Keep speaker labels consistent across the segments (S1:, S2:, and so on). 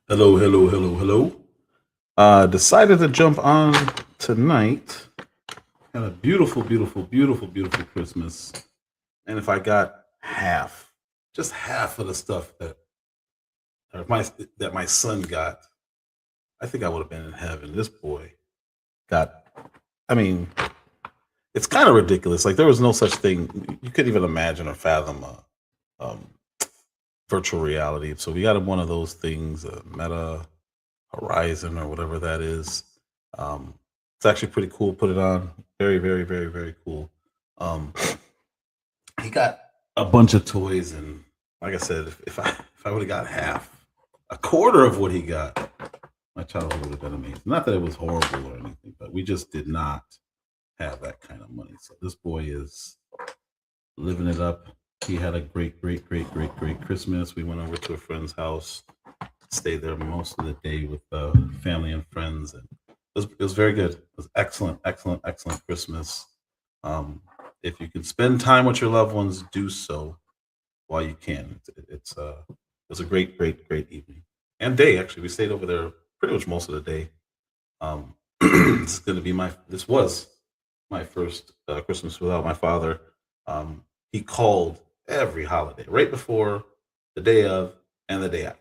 S1: Hello, hello, hello, hello. Decided to jump on tonight. Had a beautiful, beautiful, beautiful, beautiful Christmas. And if I got half, just half of the stuff or that my son got, I think I would have been in heaven. This boy got. I mean, it's kind of ridiculous. Like there was no such thing. You couldn't even imagine or fathom um, virtual reality. So we got him one of those things, Meta Horizon or whatever that is. Um, it's actually pretty cool. Put it on. Very, very, very, very cool. Um, he got a bunch of toys, and like I said, if I would have got half, a quarter of what he got, my childhood would have been amazing. Not that it was horrible or anything, but we just did not have that kind of money. So this boy is living it up. He had a great, great, great, great, great Christmas. We went over to a friend's house, stayed there most of the day with family and friends, and it was very good. It was excellent, excellent, excellent Christmas. If you can spend time with your loved ones, do so while you can. It was a great, great, great evening and day. Actually, we stayed over there pretty much most of the day. This is going to be my. This was my first Christmas without my father. He called every holiday, right before, the day of, and the day after,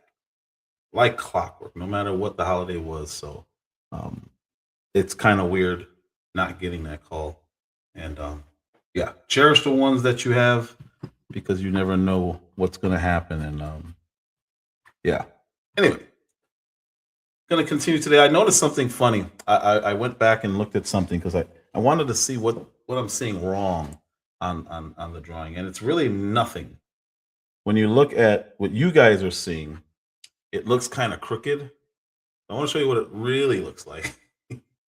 S1: like clockwork, no matter what the holiday was. So um, it's kind of weird not getting that call. And yeah, cherish the ones that you have because you never know what's going to happen. And yeah. Anyway, going to continue today. I noticed something funny. I went back and looked at something because I wanted to see what I'm seeing wrong on the drawing. And it's really nothing. When you look at what you guys are seeing, it looks kind of crooked. I want to show you what it really looks like.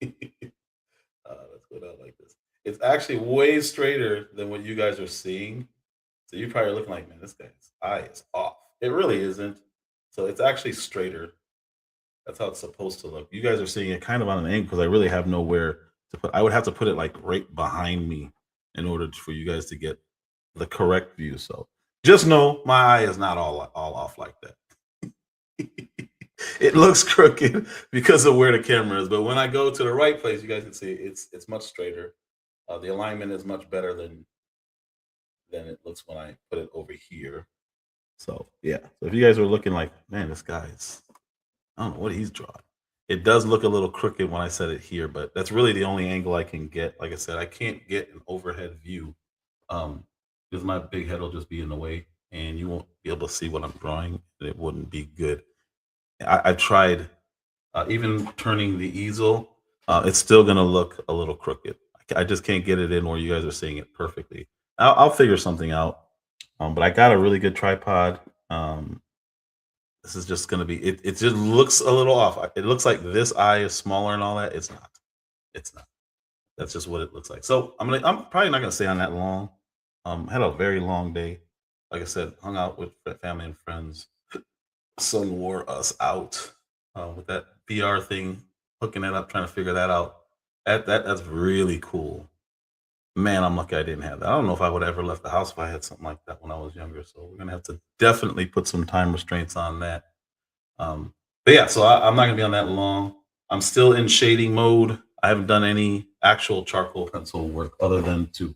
S1: Let's go down like this. It's actually way straighter than what you guys are seeing. So you're probably looking like, man, this guy's eye is off. It really isn't. So it's actually straighter. That's how it's supposed to look. You guys are seeing it kind of on an angle because I really have nowhere to put. I would have to put it like right behind me in order for you guys to get the correct view. So just know my eye is not all off like that. It looks crooked because of where the camera is, but when I go to the right place, you guys can see it's much straighter. The alignment is much better than it looks when I put it over here. So yeah. So if you guys are looking like, man, this guy's, I don't know what he's drawing. It does look a little crooked when I set it here, but that's really the only angle I can get. Like I said, I can't get an overhead view um, because my big head will just be in the way, and you won't be able to see what I'm drawing, and it wouldn't be good. I tried even turning the easel. It's still going to look a little crooked. I just can't get it in where you guys are seeing it perfectly. I'll figure something out. But I got a really good tripod. This is just going to be. It just looks a little off. It looks like this eye is smaller and all that. It's not. It's not. That's just what it looks like. So I'm probably not gonna stay on that long. Had a very long day. Like I said, hung out with family and friends. Son wore us out with that VR thing, hooking it up, trying to figure that out. That's really cool. Man, I'm lucky I didn't have that. I don't know if I would have ever left the house if I had something like that when I was younger. So we're gonna have to definitely put some time restraints on that. But yeah, so I'm not gonna be on that long. I'm still in shading mode. I haven't done any actual charcoal pencil work other than to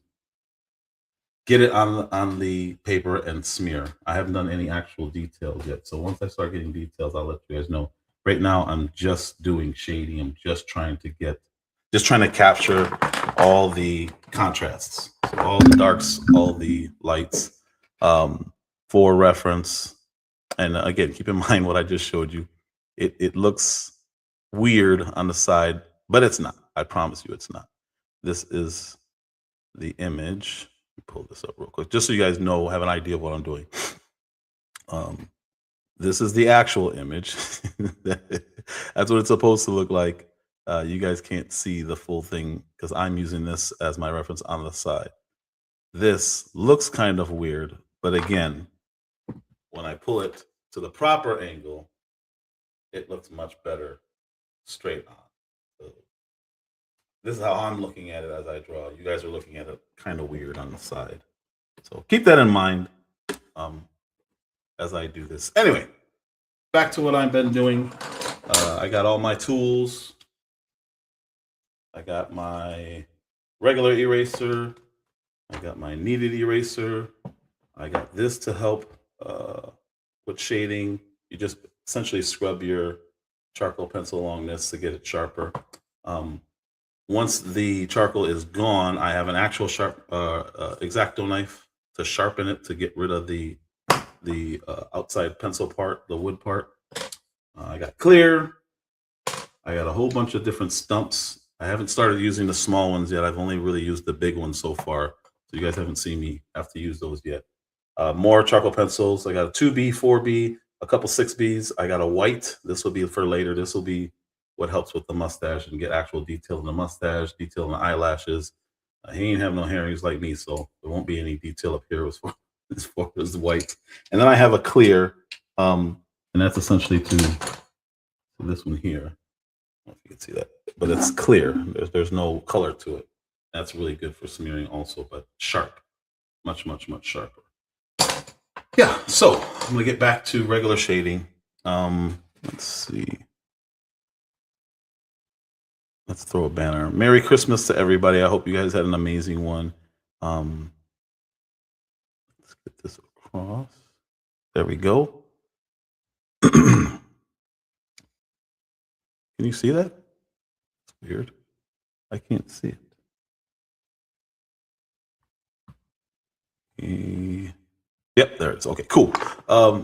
S1: get it on the paper and smear. I haven't done any actual details yet. So once I start getting details, I'll let you guys know. Right now, I'm just doing shading. I'm just trying to capture all the contrasts, so all the darks, all the lights, for reference. And again, keep in mind what I just showed you. It looks weird on the side, but it's not. I promise you, it's not. This is the image. Let me pull this up real quick, just so you guys know, have an idea of what I'm doing. Um, this is the actual image. That's what it's supposed to look like. You guys can't see the full thing because I'm using this as my reference on the side. This looks kind of weird, but again, when I pull it to the proper angle, it looks much better straight on. So this is how I'm looking at it as I draw. You guys are looking at it kind of weird on the side. So keep that in mind as I do this. Anyway, back to what I've been doing. I got all my tools. I got my regular eraser. I got my kneaded eraser. I got this to help with shading. You just essentially scrub your charcoal pencil along this to get it sharper. Once the charcoal is gone, I have an actual sharp X-Acto knife to sharpen it to get rid of the outside pencil part, the wood part. I got clear. I got a whole bunch of different stumps. I haven't started using the small ones yet. I've only really used the big ones so far. So you guys haven't seen me have to use those yet. More charcoal pencils. I got a 2B, 4B, a couple 6Bs. I got a white. This will be for later. This will be what helps with the mustache and get actual detail in the mustache, detail in the eyelashes. He ain't have no hairings like me, so there won't be any detail up here as far as the white. And then I have a clear, and that's essentially to this one here. I don't know if you can see that, but it's clear. There's no color to it. That's really good for smearing also, but sharp, much sharper. Yeah, so I'm gonna get back to regular shading. Let's see. Let's throw a banner. Merry Christmas to everybody. I hope you guys had an amazing one. Let's get this across. There we go. Can you see that? It's weird. I can't see it. Yep, there it is. Okay, cool.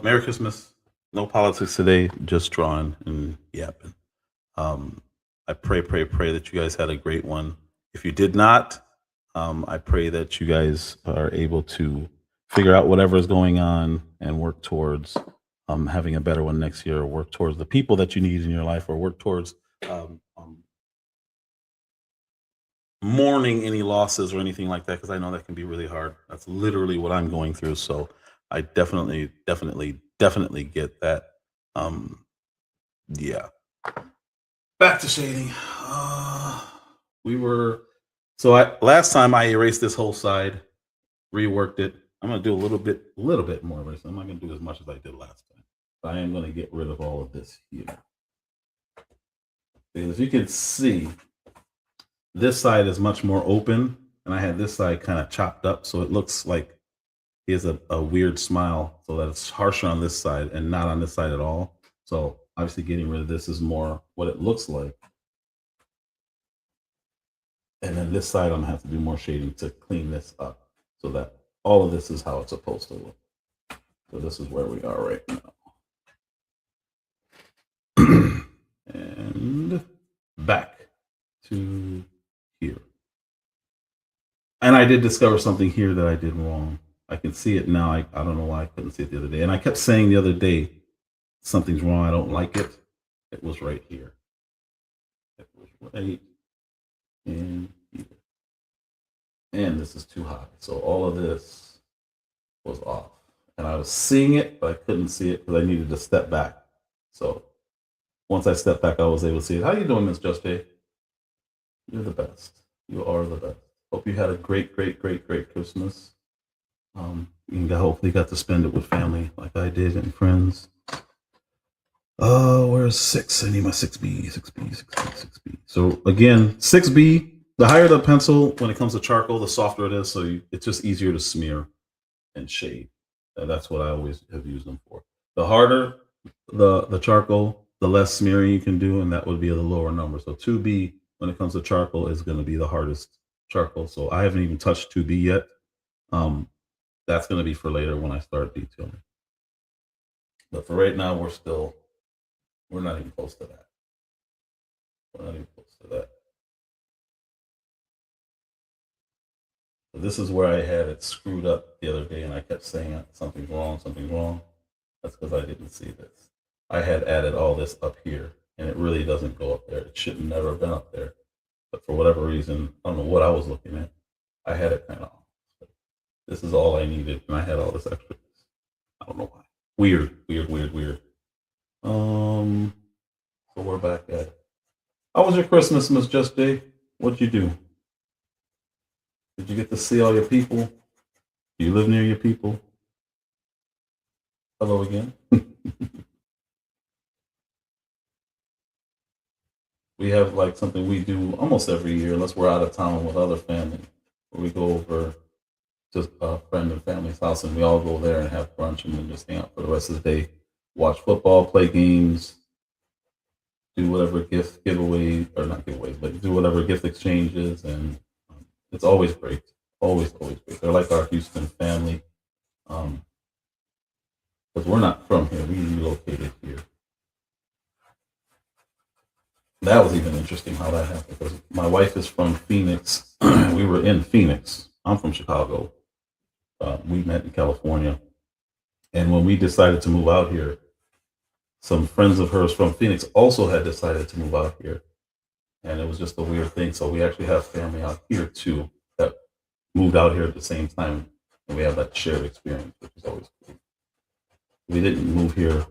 S1: Merry Christmas. No politics today, just drawing and yapping. I pray that you guys had a great one. If you did not, I pray that you guys are able to figure out whatever is going on and work towards having a better one next year, or work towards the people that you need in your life, or work towards mourning any losses or anything like that, because I know that can be really hard. That's literally what I'm going through. So I definitely get that. Yeah. Back to shading. Last time I erased this whole side, reworked it. I'm gonna do a little bit more erasing. I'm not gonna do as much as I did last time. But I am gonna get rid of all of this here. And as you can see, this side is much more open, and I had this side kind of chopped up, so it looks like he has a weird smile, so that it's harsher on this side and not on this side at all. So obviously getting rid of this is more what it looks like. And then this side, I'm gonna have to do more shading to clean this up so that all of this is how it's supposed to look. So this is where we are right now. And back to here. And I did discover something here that I did wrong. I can see it now. I don't know why I couldn't see it the other day. And I kept saying the other day, something's wrong. I don't like it. It was right here. It was right in here. And this is too high. So all of this was off. And I was seeing it, but I couldn't see it because I needed to step back. So once I stepped back, I was able to see it. How you doing, Miss Just J? You're the best. You are the best. Hope you had a great Christmas. You hopefully got to spend it with family like I did and friends. Where's 6? I need my 6B. So again, 6B, the higher the pencil when it comes to charcoal, the softer it is. So it's just easier to smear and shade. That's what I always have used them for. The harder the charcoal, the less smearing you can do, and that would be the lower number. So 2B, when it comes to charcoal, is going to be the hardest charcoal. So I haven't even touched 2B yet. That's going to be for later when I start detailing. But for right now, we're not even close to that. We're not even close to that. So this is where I had it screwed up the other day, and I kept saying something's wrong. That's because I didn't see this. I had added all this up here, and it really doesn't go up there. It should never have been up there. But for whatever reason, I don't know what I was looking at. I had it kind of off. This is all I needed, and I had all this extra. I don't know why. Weird. So we're back at it. How was your Christmas, Miss Just Day? What'd you do? Did you get to see all your people? Do you live near your people? Hello again. We have like something we do almost every year, unless we're out of town with other family, where we go over to a friend and family's house, and we all go there and have brunch, and then just hang out for the rest of the day, watch football, play games, do whatever gift giveaways, or not giveaways, but do whatever gift exchanges, and it's always great. Always great. They're like our Houston family, because we're not from here. We relocated here. That was even interesting how that happened, because my wife is from Phoenix. We were in Phoenix. I'm from Chicago. We met in California, and when we decided to move out here, some friends of hers from Phoenix also had decided to move out here, and it was just a weird thing. So we actually have family out here too that moved out here at the same time, and we have that shared experience, which is always cool. We didn't move here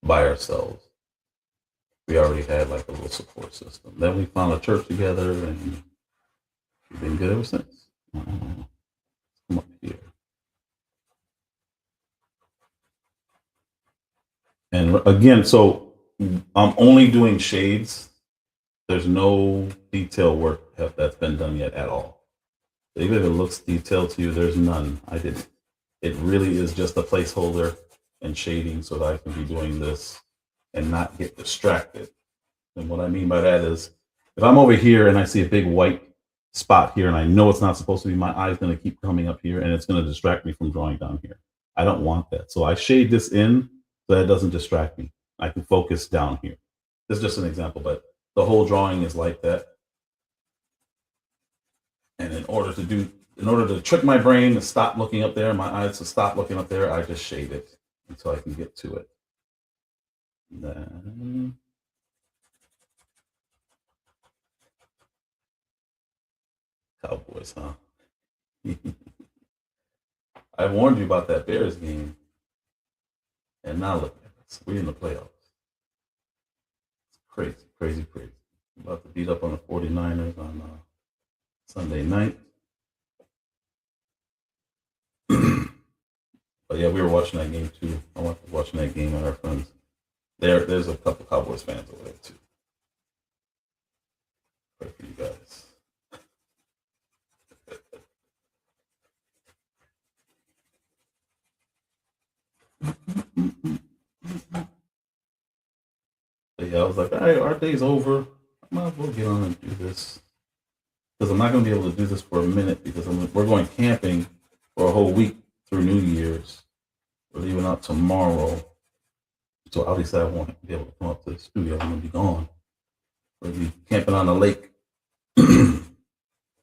S1: by ourselves. We already had like a little support system. Then we found a church together, and we've been good ever since. Come up here. And again, so I'm only doing shades. There's no detail work that's been done yet at all. Even if it looks detailed to you, there's none. I didn't. It really is just a placeholder and shading so that I can be doing this and not get distracted. And what I mean by that is, if I'm over here and I see a big white spot here and I know it's not supposed to be, my eye's going to keep coming up here and it's going to distract me from drawing down here. I don't want that. So I shade this in so that it doesn't distract me. I can focus down here. This is just an example, but the whole drawing is like that. And in order to trick my brain to stop looking up there, my eyes to stop looking up there, I just shade it until I can get to it. Then Cowboys, huh? I warned you about that Bears game, and now look at us. We're in the playoffs. It's crazy. About to beat up on the 49ers on Sunday night. But yeah, we were watching that game too. I was watching that game with our friends. There's a couple Cowboys fans over there too. Pray for you guys. But yeah, I was like, all right, our day's over. I might as well get on and do this. Because I'm not going to be able to do this for a minute because we're going camping for a whole week through New Year's. We're leaving out tomorrow. So obviously I won't be able to come up to the studio. I'm going to be gone. We'll be camping on the lake.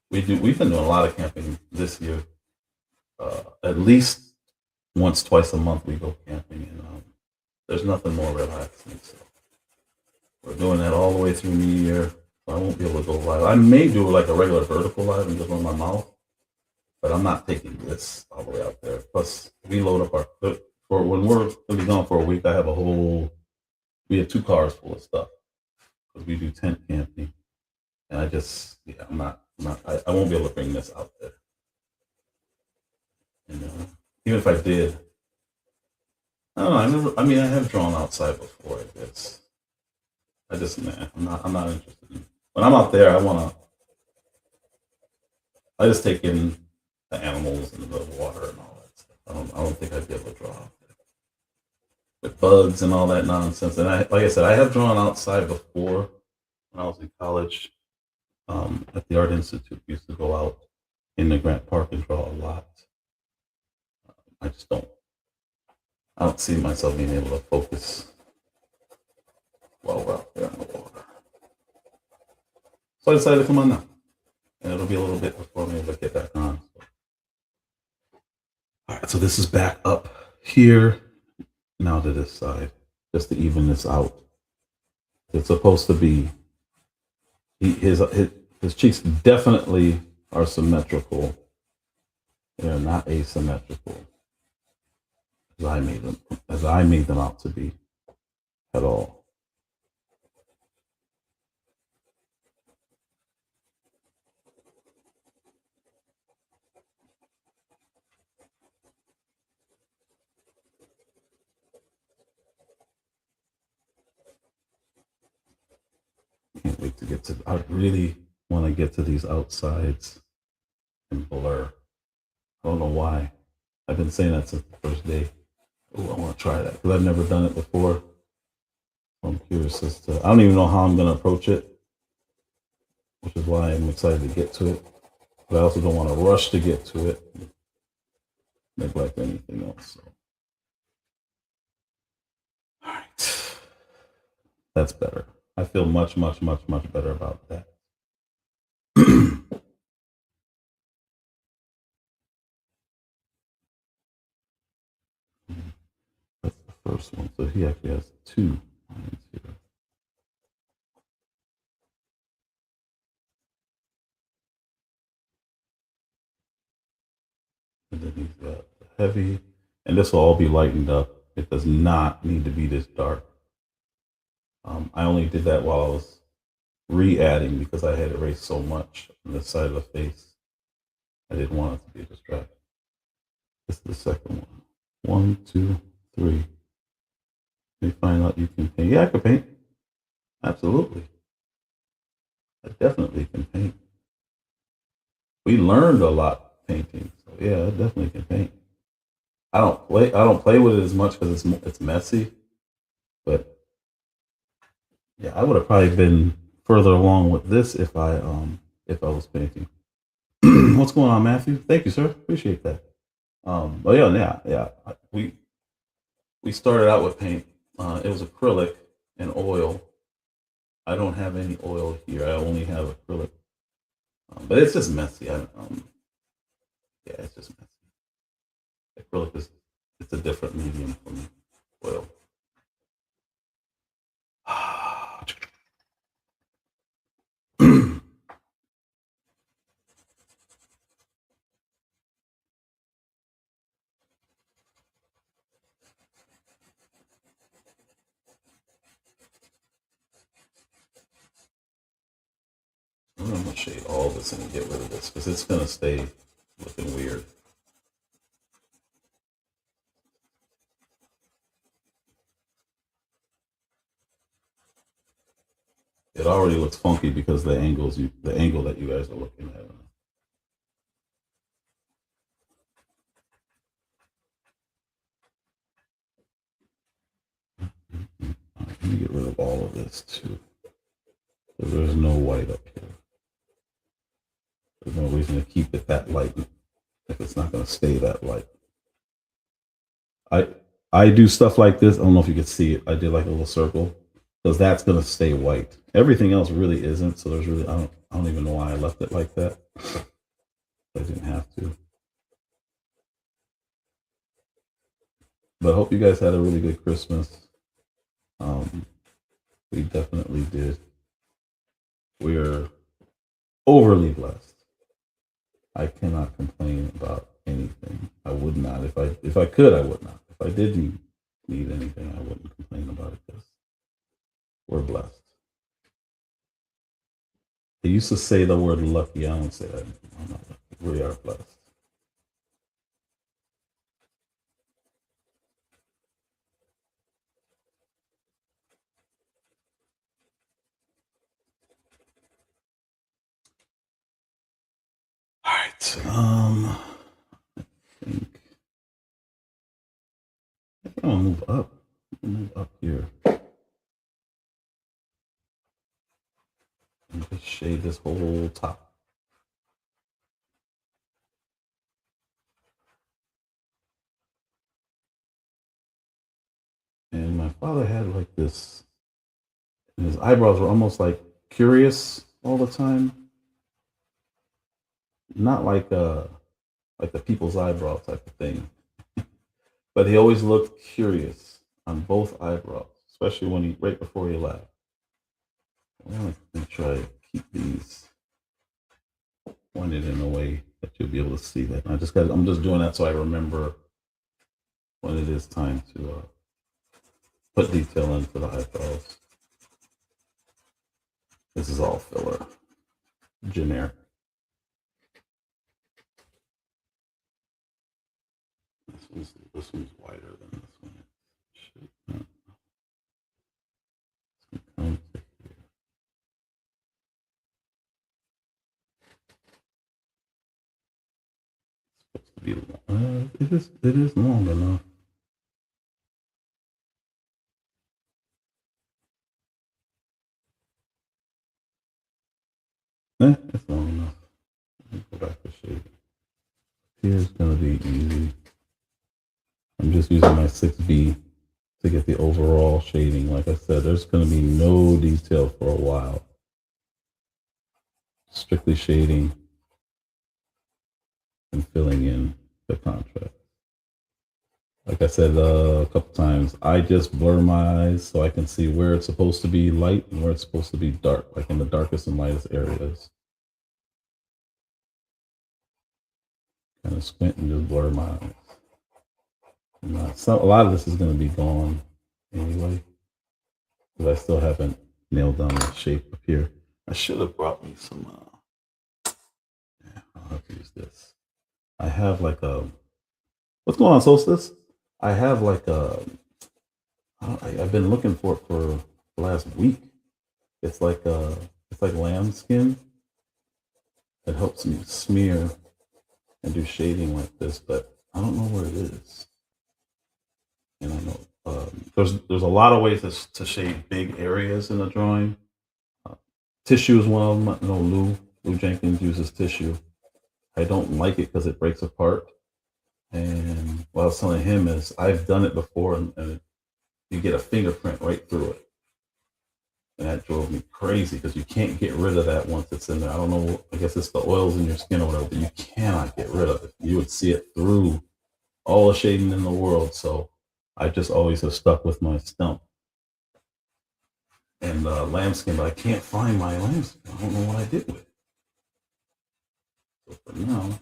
S1: We've been doing a lot of camping this year. At least once, twice a month we go camping, and there's nothing more relaxing. So we're doing that all the way through New Year. So I won't be able to go live. I may do like a regular vertical live and just run my mouth, but I'm not taking this all the way out there. Plus, we load up our for when we're going to be gone for a week. We have 2 cars full of stuff because we do tent camping, and I won't be able to bring this out there. Even if I did, I don't know. I have drawn outside before. I guess I'm not interested in. When I'm out there, I just take in the animals and the water and all that stuff. I don't think I'd be able to draw out there with bugs and all that nonsense. And like I said, I have drawn outside before when I was in college. At the Art Institute, we used to go out in the Grant Park and draw a lot. I just don't. I don't see myself being able to focus while we're out there in the water. So I decided to come on now. And it'll be a little bit before I'm able to get back on. All right, so this is back up here. Now to this side, just to even this out. It's supposed to be, his cheeks definitely are symmetrical. They're not asymmetrical as I made them out to be at all. Can't wait to get to. I really want to get to these outsides and blur. I don't know why. I've been saying that since the first day. Oh, I want to try that because I've never done it before. I'm curious as to. I don't even know how I'm going to approach it, which is why I'm excited to get to it. But I also don't want to rush to get to it, neglect anything else. So. All right, that's better. I feel much, much, much, much better about that. That's the first one. So he actually has 2 lines here. And then he's got the heavy, and this will all be lightened up. It does not need to be this dark. I only did that while I was re-adding because I had erased so much on this side of the face. I didn't want it to be a distraction. This is the second one. 1, 2, 3. Let me find out you can paint. Yeah, I can paint. Absolutely. I definitely can paint. We learned a lot painting. So yeah, I definitely can paint. I don't play with it as much because it's messy. But yeah, I would have probably been further along with this if I was painting. What's going on, Matthew? Thank you, sir. Appreciate that. But yeah. We started out with paint. It was acrylic and oil. I don't have any oil here. I only have acrylic. But it's just messy. Yeah, it's just messy. Acrylic it's a different medium for me. Oil. I'm gonna shade all this and get rid of this because it's gonna stay looking weird. It already looks funky because the angle that you guys are looking at. Let me get rid of all of this too. So there's no white up here. There's no reason to keep it that light if it's not going to stay that light. I do stuff like this. I don't know if you can see it. I did like a little circle because that's going to stay white. Everything else really isn't. So there's really I don't even know why I left it like that. I didn't have to. But I hope you guys had a really good Christmas. We definitely did. We're overly blessed. I cannot complain about anything. I would not. If I could, I would not. If I didn't need anything, I wouldn't complain about it because we're blessed. They used to say the word lucky. I don't say that. I'm not lucky. We are blessed. All right. I think I'm gonna move up. Move up here. And just shade this whole top. And my father had like this, and his eyebrows were almost like curious all the time. Not like the people's eyebrow type of thing. But he always looked curious on both eyebrows, especially when he right before he laughed. I'm gonna try to keep these pointed in a way that you'll be able to see that. I'm just doing that so I remember when it is time to put detail in for the eyebrows. This is all filler, generic. This one's wider than this one. Should, come to here. It is long enough. It's long enough. Let me go back to shade. Here's gonna be easy. I'm just using my 6B to get the overall shading. Like I said, there's gonna be no detail for a while. Strictly shading and filling in the contrast. Like I said a couple times, I just blur my eyes so I can see where it's supposed to be light and where it's supposed to be dark, like in the darkest and lightest areas. Kind of squint and just blur my eyes. So a lot of this is going to be gone anyway, because I still haven't nailed down the shape up here. I should have brought me some. Yeah, I'll have to use this. I have like a. What's going on, Solstice? I have like a. I've been looking for it for the last week. It's like lamb skin. It helps me smear and do shading like this, but I don't know where it is. And I know there's a lot of ways to shade big areas in a drawing. Tissue is one of them. I know Lou Jenkins uses tissue. I don't like it because it breaks apart. And what I was telling him is I've done it before, and you get a fingerprint right through it. And that drove me crazy because you can't get rid of that once it's in there. I don't know. I guess it's the oils in your skin or whatever, but you cannot get rid of it. You would see it through all the shading in the world. So I just always have stuck with my stump and lambskin, but I can't find my lambskin. I don't know what I did with it. So for now,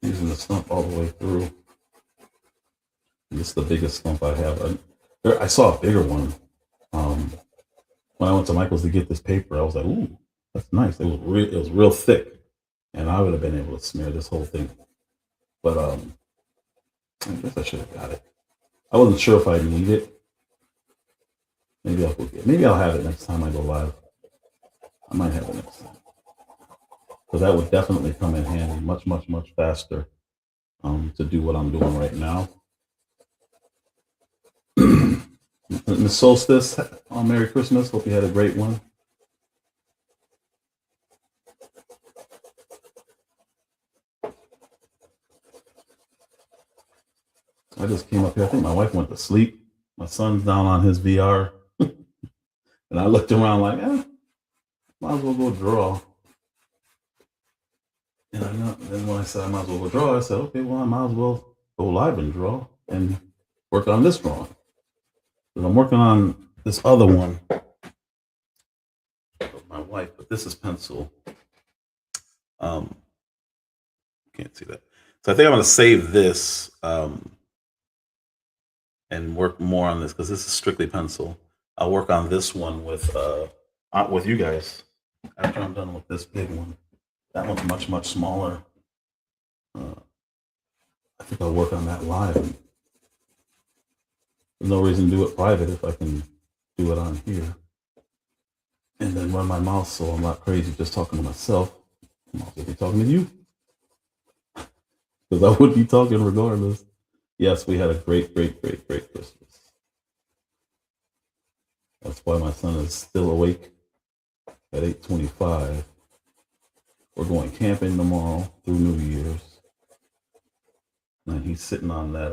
S1: using the stump all the way through. This is the biggest stump I have. I saw a bigger one. When I went to Michael's to get this paper, I was like, "Ooh, that's nice." It was real thick, and I would have been able to smear this whole thing. But I guess I should have got it. I wasn't sure if I need it. Maybe I'll have it next time I go live. I might have it next time, because that would definitely come in handy much faster to do what I'm doing right now. Miss Solstice, Merry Christmas. Hope you had a great one. I just came up here. I think my wife went to sleep. My son's down on his VR. And I looked around like, might as well go draw. And then when I said I might as well go draw, I said, okay, well, I might as well go live and draw and work on this drawing. Because I'm working on this other one with my wife, but this is pencil. Can't see that. So I think I'm going to save this and work more on this because this is strictly pencil. I'll work on this one with you guys after I'm done with this big one. That one's much smaller. I think I'll work on that live. There's no reason to do it private if I can do it on here. And then run my mouth so I'm not crazy just talking to myself. I'm also be talking to you. Because I would be talking regardless. Yes, we had a great Christmas. That's why my son is still awake at 8:25. We're going camping tomorrow through New Year's. And he's sitting on that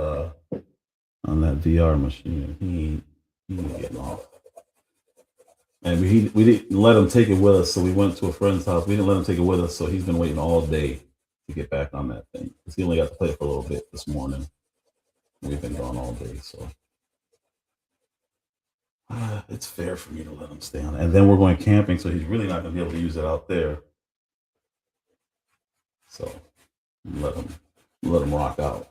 S1: VR machine. He ain't getting off. And we didn't let him take it with us, so we went to a friend's house. We didn't let him take it with us, so he's been waiting all day to get back on that thing. Because he only got to play it for a little bit this morning. We've been gone all day, so it's fair for me to let him stay on it. And then we're going camping, so he's really not going to be able to use it out there. So let him rock out.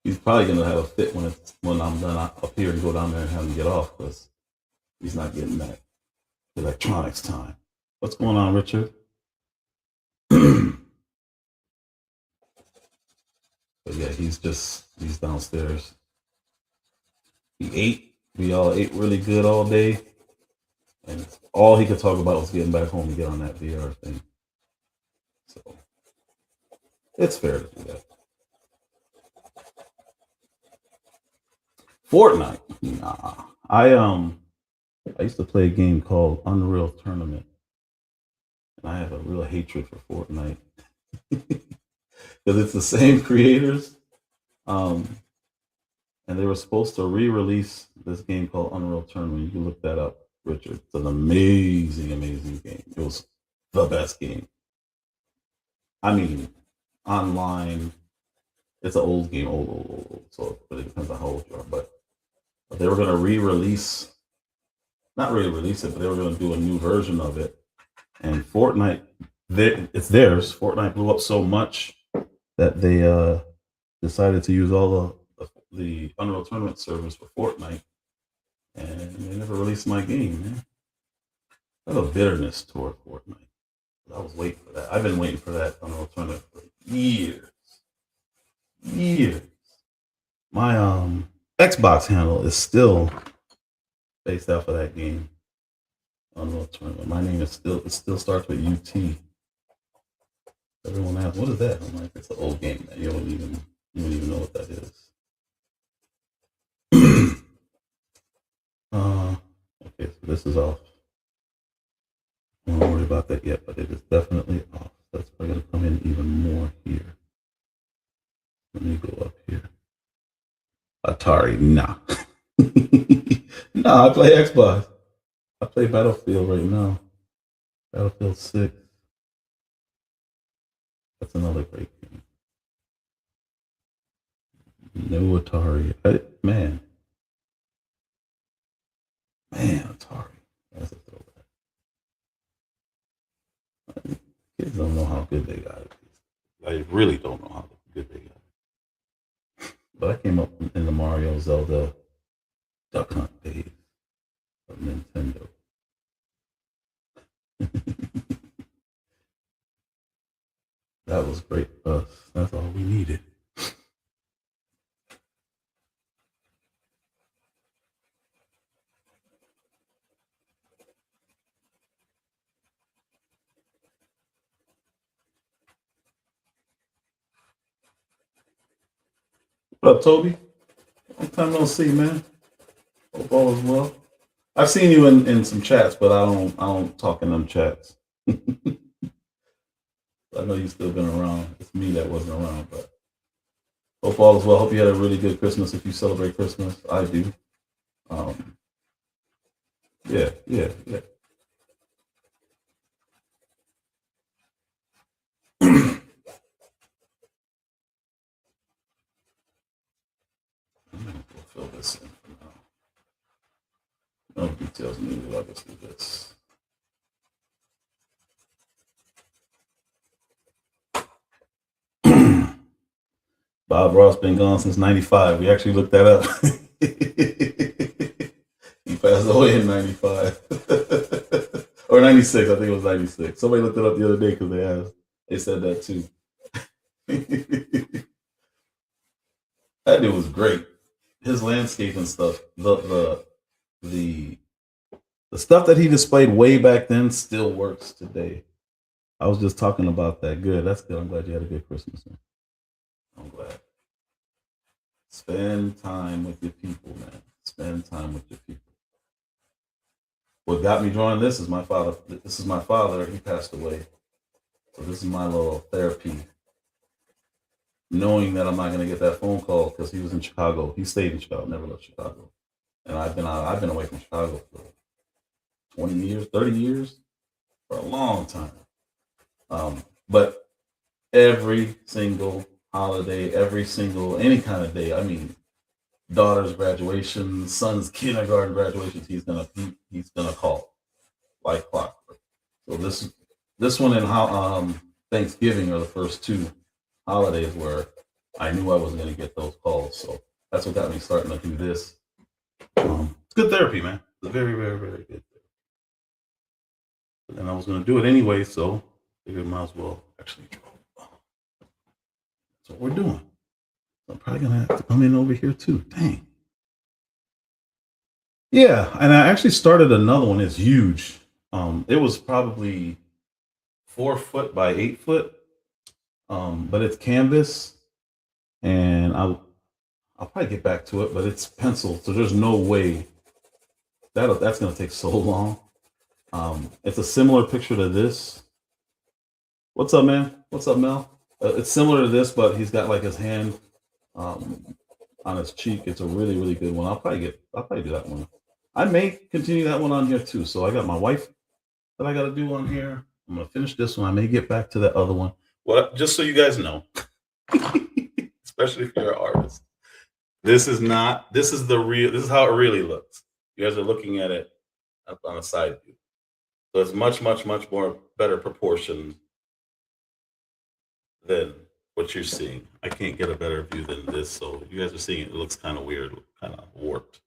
S1: He's probably going to have a fit when I'm done up here and go down there and have him get off because he's not getting that electronics time. What's going on, Richard? But yeah, he's downstairs. He ate. We all ate really good all day. And all he could talk about was getting back home and get on that VR thing. So It's fair to do that. Fortnite. Nah. I used to play a game called Unreal Tournament, and I have a real hatred for Fortnite because it's the same creators. Um, and they were supposed to re-release this game called Unreal Tournament. You can look that up, Richard. It's an amazing, amazing game. It was the best game. I mean, online. It's an old game, old. So, but it depends on how old you are. But they were going to re-release, not re-release it, but they were going to do a new version of it. And Fortnite, it's theirs. Fortnite blew up so much that they decided to use all the Unreal Tournament servers for Fortnite, and they never released my game, man. I have a bitterness toward Fortnite. I was waiting for that. I've been waiting for that Unreal Tournament for years. My Xbox handle is still based off of that game. Unreal Tournament. My name is still, it still starts with UT. Everyone asks, what is that? I'm like, it's an old game, man. You don't even know what that is. Okay, so this is off. I don't worry about that yet, but it is definitely off. That's probably gonna come in even more here. Let me go up here. Atari, nah. Nah, I play Xbox. I play Battlefield right now. Battlefield 6. That's another great game. No Atari. Man, Atari. That's a throwback. Kids don't know how good they got it. I really don't know how good they got it. But I came up in the Mario, Zelda, Duck Hunt days of Nintendo. That was great for us. That's all we needed. What up, Toby? Long time no see, man. Hope all is well. I've seen you in some chats, but I don't talk in them chats. I know you've still been around. It's me that wasn't around, but hope all is well. Hope you had a really good Christmas if you celebrate Christmas. I do. Yeah. We'll fill this in for now. No details needed. I'll just do this. Bob Ross been gone since '95. We actually looked that up. He passed away in '95 or '96. I think it was '96. Somebody looked it up the other day because they asked. They said that too. That dude was great. His landscape and stuff. The stuff that he displayed way back then still works today. I was just talking about that. Good. That's good. I'm glad you had a good Christmas, man. I'm glad. Spend time with your people, man. Spend time with your people. What got me drawing this is my father. This is my father. He passed away. So this is my little therapy. Knowing that I'm not going to get that phone call because he was in Chicago. He stayed in Chicago, never left Chicago. And I've been away from Chicago for 20 years, 30 years, for a long time. But every single holiday, any kind of day, I mean, daughter's graduation, son's kindergarten graduations, he's gonna call like clockwork. So this one and Thanksgiving are the first two holidays where I knew I wasn't gonna get those calls. So that's what got me starting to do this. It's good therapy, man. It's very, very, very good therapy. And I was gonna do it anyway, so I figured might as well actually draw. That's what we're doing. I'm probably gonna have to come in over here too. Dang. Yeah, and I actually started another one. It's huge. It was probably 4 foot by 8 foot. but it's canvas, and I'll probably get back to it, but it's pencil, so there's no way that's gonna take so long. It's a similar picture to this. What's up, man? What's up, Mel? It's similar to this, but he's got like his hand on his cheek. It's a really, really good one. I'll probably do that one. I may continue that one on here too. So I got my wife that I got to do on here. I'm gonna finish this one. I may get back to that other one. Well, just so you guys know, especially if you're an artist, this is how it really looks. You guys are looking at it up on a side view. So it's much, much, much more better proportioned than what you're seeing. I can't get a better view than this. So you guys are seeing it looks kind of weird, kind of warped.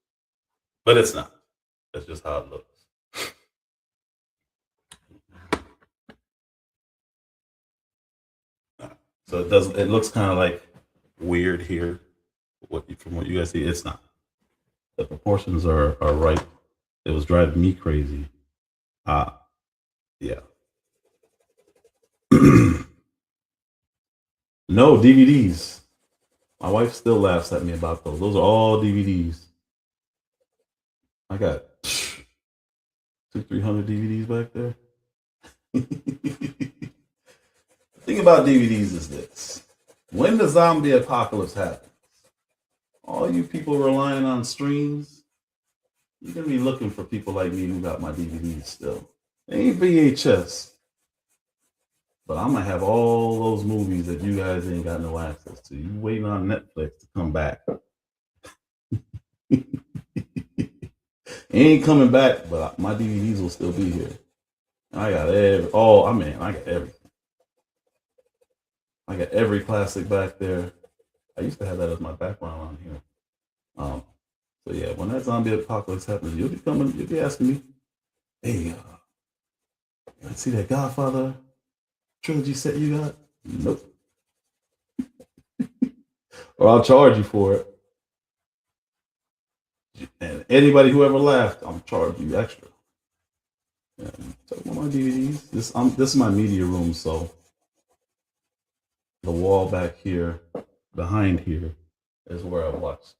S1: But it's not. That's just how it looks. So it looks kind of like weird here. From what you guys see, it's not. The proportions are right. It was driving me crazy. Yeah. No DVDs. My wife still laughs at me about those. Those are all DVDs. I got 200-300 DVDs back there. The thing about DVDs is this: when the zombie apocalypse happens, all you people relying on streams, you're gonna be looking for people like me who got my DVDs still. They ain't VHS, but I'm gonna have all those movies that you guys ain't got no access to. You waiting on Netflix to come back. It ain't coming back, but my DVDs will still be here. I got everything. I got every classic back there. I used to have that as my background on here. So yeah, when that zombie apocalypse happens, you'll be asking me, hey, I see that Godfather trilogy set you got? Nope. Or I'll charge you for it. And anybody who ever laughed, I'm charging you extra. Yeah, talking about my DVDs. This is my media room, so the wall back here, behind here, is where I watch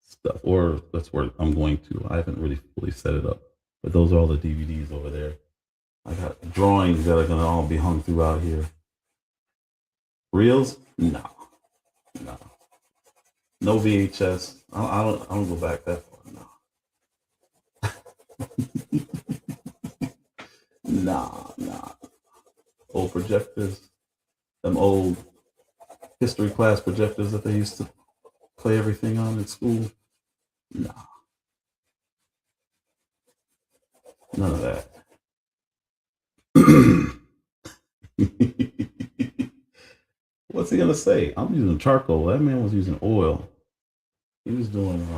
S1: stuff, or that's where I'm going to. I haven't really fully set it up, but those are all the DVDs over there. I got drawings that are gonna all be hung throughout here. Reels? No. No VHS. I don't go back that far. No. Nah. Old projectors. Them old history class projectors that they used to play everything on in school. Nah. None of that. What's he gonna say? I'm using charcoal. That man was using oil. He was doing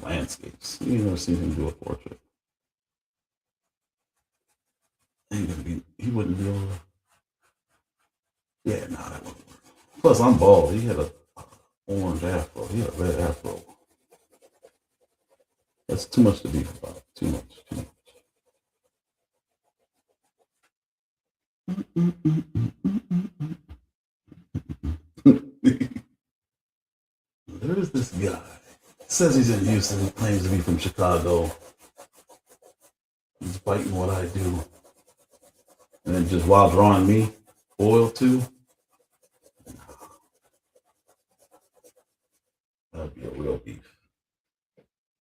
S1: landscapes. You never seen him do a portrait. He wouldn't be able to. Yeah, nah, that wouldn't work. Plus, I'm bald. He had a orange afro. He had a red afro. That's too much to beef about. Too much. There's this guy. Says he's in Houston. He claims to be from Chicago. He's fighting what I do. And then just while drawing me, oil too. That'd be a real beef.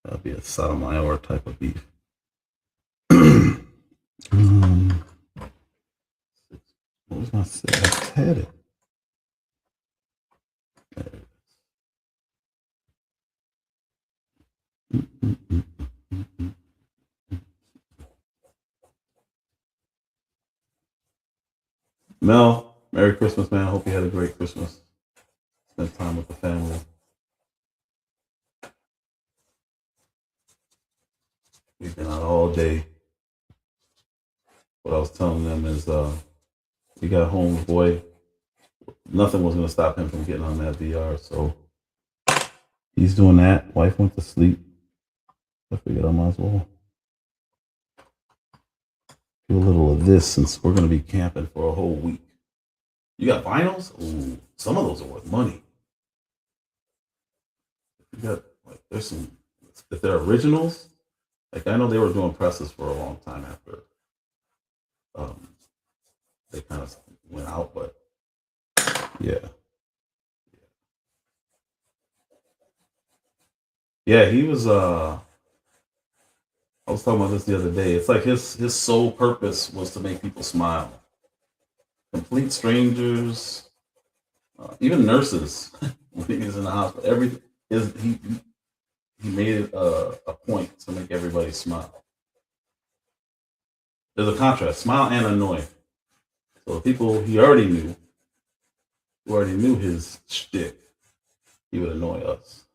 S1: That'd be a Sotomayor type of beef. What was I saying? I had it. Mel, Merry Christmas, man. I hope you had a great Christmas. Spent time with the family. We've been out all day. What I was telling them is we got home, boy, nothing was going to stop him from getting on that VR. So he's doing that. Wife went to sleep. I figured I might as well Do a little of this since we're going to be camping for a whole week. You got vinyls? Ooh, some of those are worth money. You got like there's some if they're originals. Like I know they were doing presses for a long time after um, they kind of went out, but yeah, yeah. He was. I was talking about this the other day. It's like his sole purpose was to make people smile. Complete strangers, even nurses when he was in the hospital. He made it a point to make everybody smile. There's a contrast: smile and annoy. So the people he already knew, who already knew his shtick, he would annoy us.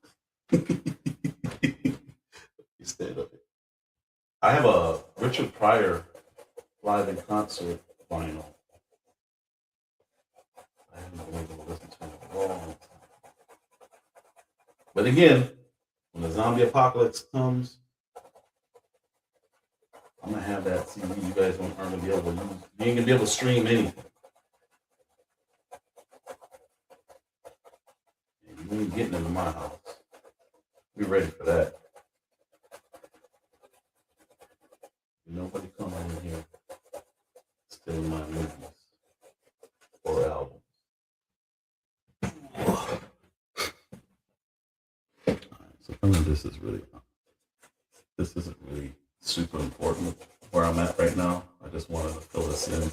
S1: He stayed up. I have a Richard Pryor live in concert vinyl. I haven't been able to listen to it in a long time. But again, when the zombie apocalypse comes, I'm gonna have that CD. You guys aren't gonna be able to use. You ain't gonna be able to stream anything. And you ain't getting into my house. Be ready for that. Nobody come in here stealing my movies or albums. So some of this isn't really super important where I'm at right now. I just wanted to fill this in.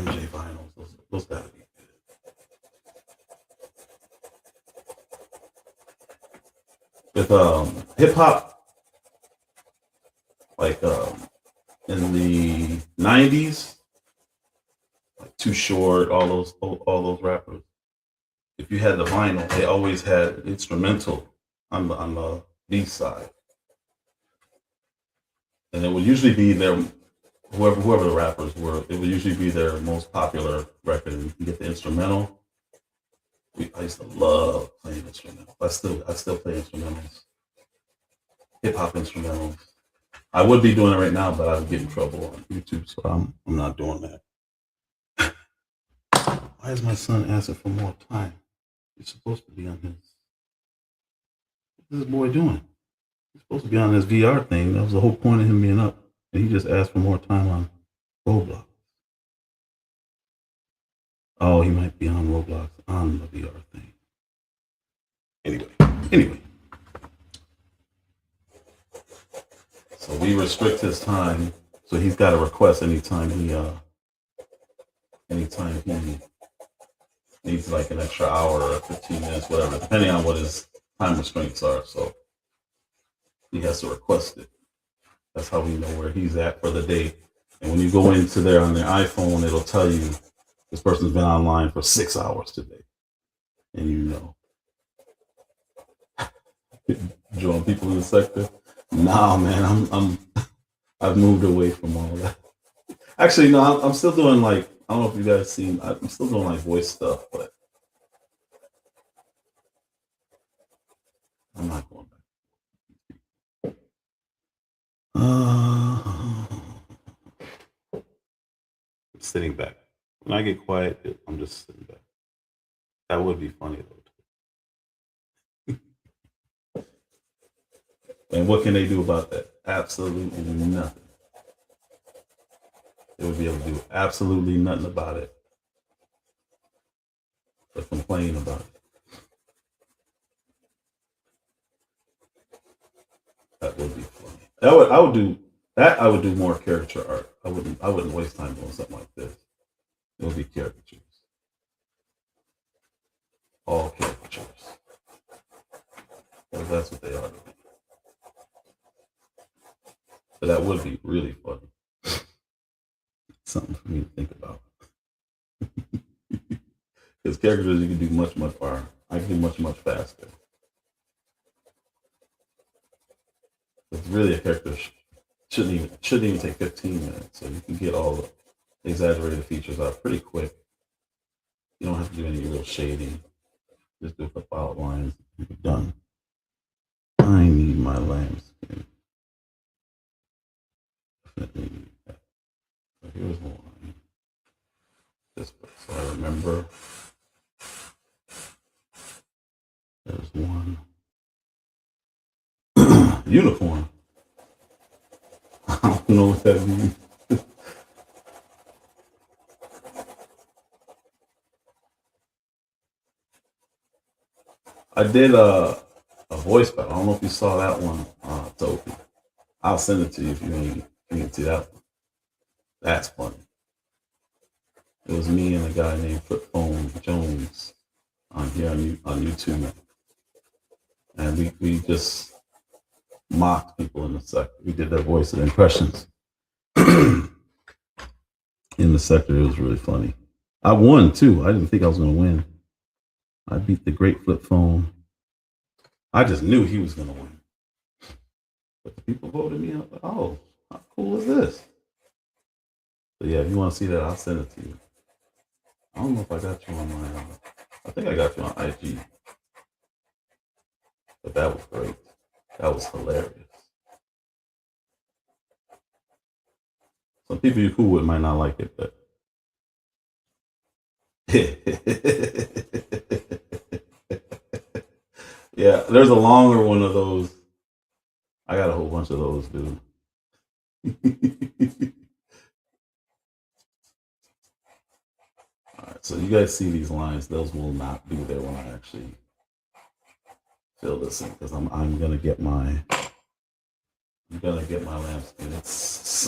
S1: MJ vinyls, those gotta be good. With hip hop, like in the '90s, like Too Short, all those rappers. If you had the vinyl, they always had instrumental on the B side, and it would usually be their whoever the rappers were. It would usually be their most popular record. And you can get the instrumental. I used to love playing instrumentals. I still play instrumentals, hip hop instrumentals. I would be doing it right now, but I would get in trouble on YouTube, so I'm not doing that. Why is my son asking for more time? He's supposed to be on his. What's this boy doing? He's supposed to be on this VR thing. That was the whole point of him being up, and he just asked for more time on Roblox. Oh, he might be on Roblox on the VR thing. Anyway. So we restrict his time. So he's got to request anytime he needs like an extra hour or 15 minutes, whatever, depending on what his time restraints are. So he has to request it. That's how we know where he's at for the day. And when you go into there on their iPhone, it'll tell you this person's been online for 6 hours today. And you know. Drawing people in the sector. Nah, man, I've moved away from all that. Actually, no, I'm still doing like, I don't know if you guys seen, I'm still doing like voice stuff, but I'm not going back. I'm sitting back. When I get quiet, I'm just sitting back. That would be funny though. And what can they do about that? Absolutely nothing. They would be able to do absolutely nothing about it, but complain about it. That would be funny. I would do more caricature art. I wouldn't waste time doing something like this. It would be caricatures. All caricatures. Well, that's what they are. But that would be really funny. Something for me to think about. Because characters you can do much faster. I can do much faster. It's really a character shouldn't even take 15 minutes, so you can get all the exaggerated features out pretty quick. You don't have to do any real shading. Just do a couple outlines. We're done. I need my lambskin. Definitely need that. So here's one. This way, so I remember. There's one. Uniform. I don't know what that means. I did a voice battle. I don't know if you saw that one, Topi. I'll send it to you if you can see that one. That's funny. It was me and a guy named Flip Phone Jones on here on YouTube, and we just mocked people in the sector. We did their voice and impressions in the sector. It was really funny. I won too. I didn't think I was going to win. I beat the great Flip Phone. I just knew he was going to win. But the people voted me out. Like, oh, how cool is this? So yeah, if you want to see that, I'll send it to you. I don't know if I got you on my. I think I got you on IG. But that was great. That was hilarious. Some people you're cool with might not like it, but yeah, there's a longer one of those. I got a whole bunch of those, dude. All right, so you guys see these lines; those will not be there when I actually fill this in because I'm gonna get my lambskin.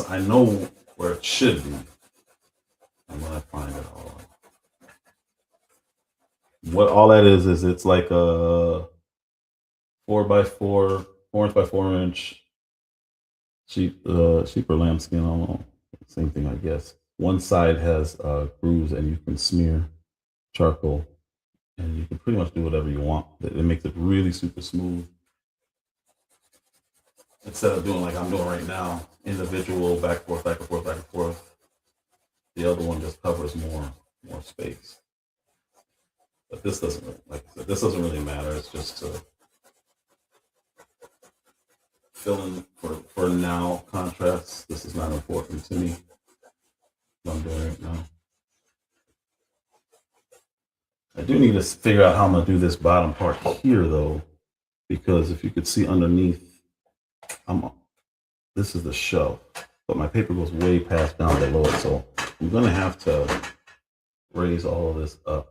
S1: I know where it should be, and when I find it all. What all that is it's like a 4x4, 4" 4" sheep or lambskin. I don't know. Same thing, I guess. One side has grooves, and you can smear charcoal, and you can pretty much do whatever you want. It makes it really super smooth. Instead of doing like I'm doing right now, individual back and forth, back and forth, back and forth. The other one just covers more space. But this doesn't, like I said, this doesn't really matter. It's just to fill in for now contrast. This is not important to me. I'm doing it now. I do need to figure out how I'm gonna do this bottom part here though, because if you could see underneath, this is the shelf, but my paper goes way past down below it, so I'm gonna have to raise all of this up.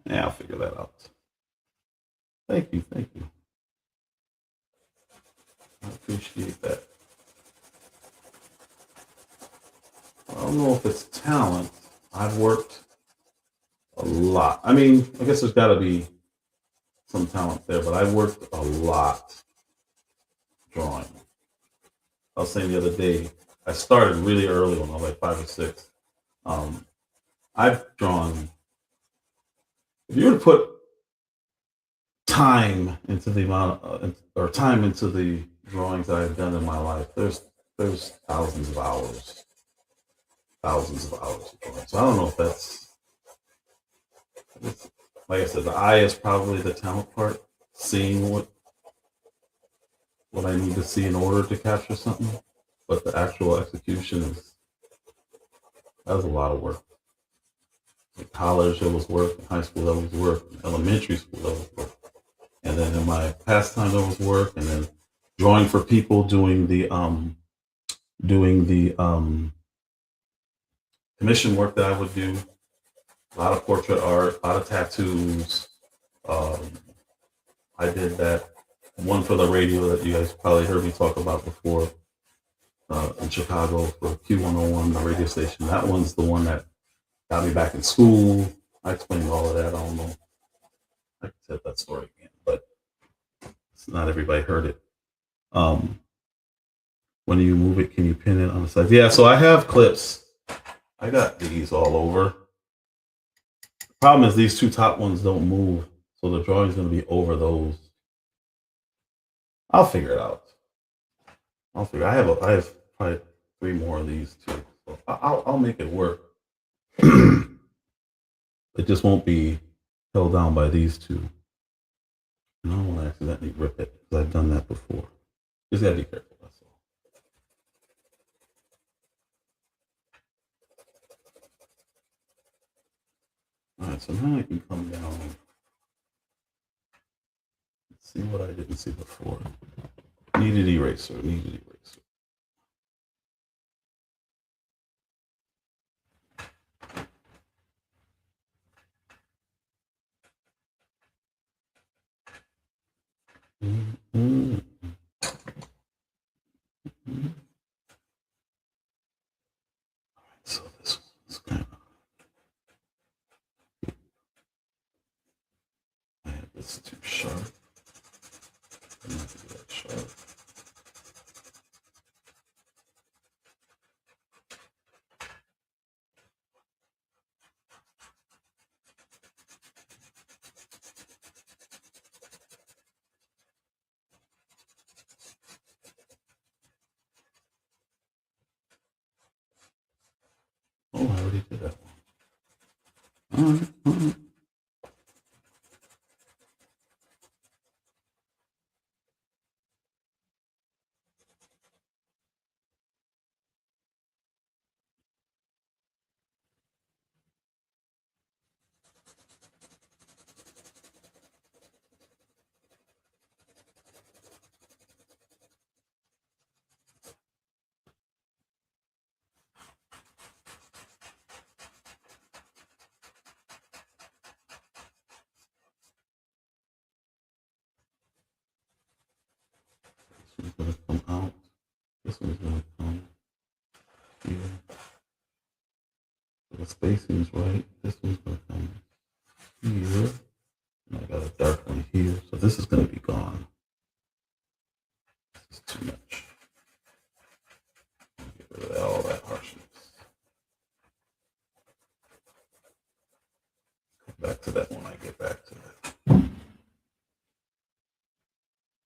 S1: Yeah, I'll figure that out. Thank you. I appreciate that. I don't know if it's talent. I've worked a lot. I mean, I guess there's got to be some talent there, but I've worked a lot drawing. I was saying the other day, I started really early when I was like 5 or 6. I've drawn. If you were to put time into the amount or time into the drawings that I've done in my life, there's thousands of hours of drawing. So I don't know if that's, like I said, the eye is probably the talent part, seeing what I need to see in order to capture something, but the actual execution that's a lot of work. In college, it was work. In high school, that was work. In elementary school, that was work. And then in my pastime, that was work. And then drawing for people, doing the commission work that I would do. A lot of portrait art, a lot of tattoos. I did that one for the radio that you guys probably heard me talk about before in Chicago for Q101, the radio station. That one's the one that got me back in school. I explained all of that. I don't know. I can tell that story again, but not everybody heard it. When you move it, can you pin it on the side? Yeah, so I have clips. I got these all over. The problem is these two top ones don't move, so the drawing's going to be over those. I'll figure it out. I have probably 3 more of these too. So I'll make it work. It just won't be held down by these two. And I don't want to accidentally rip it because I've done that before. Just gotta be careful, that's all. All right, so now I can come down. Let's see what I didn't see before. Needed eraser, needed eraser. Mm-hmm. Mm-hmm. So this one's kind of, I have this too sharp. I'm not gonna be that sharp. Oh, I already did that one. All right, all right. This one's gonna come out. This one's gonna come here. So the spacing's right. This one's gonna come here. And I got a dark one here. So this is gonna be gone. This is too much. Get rid of all that harshness. Come back to that when I get back to that.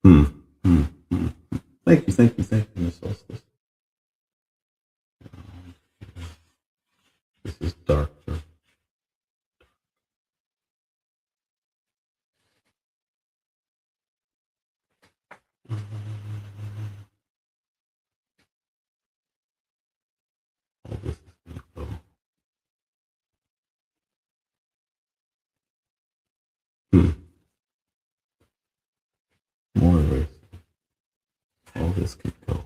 S1: Hmm. Hmm. Hmm. Thank you, thank you, thank you, Miss Solstice. This is darker. All this is gonna go. Hmm. More erase. All this could go.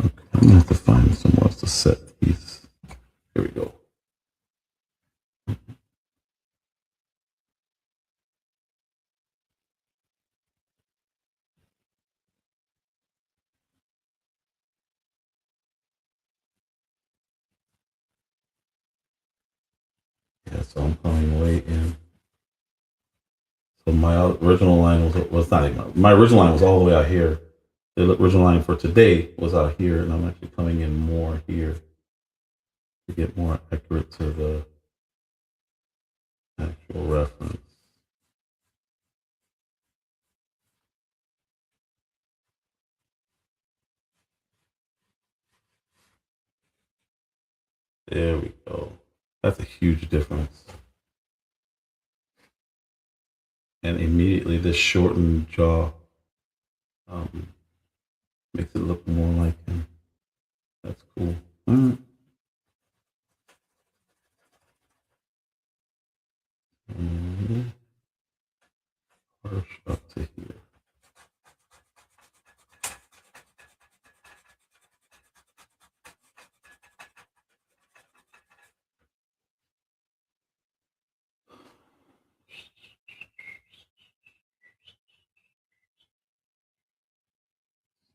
S1: Okay, I'm gonna have to find somewhere else to set these. Here we go. Yeah, so I'm coming way in. So my original line was not even, my original line was all the way out here. The original line for today was out here, and I'm actually coming in more here to get more accurate to the actual reference. There we go. That's a huge difference. And immediately this shortened jaw um, makes it look more like him. That's cool. All right. And push up to here.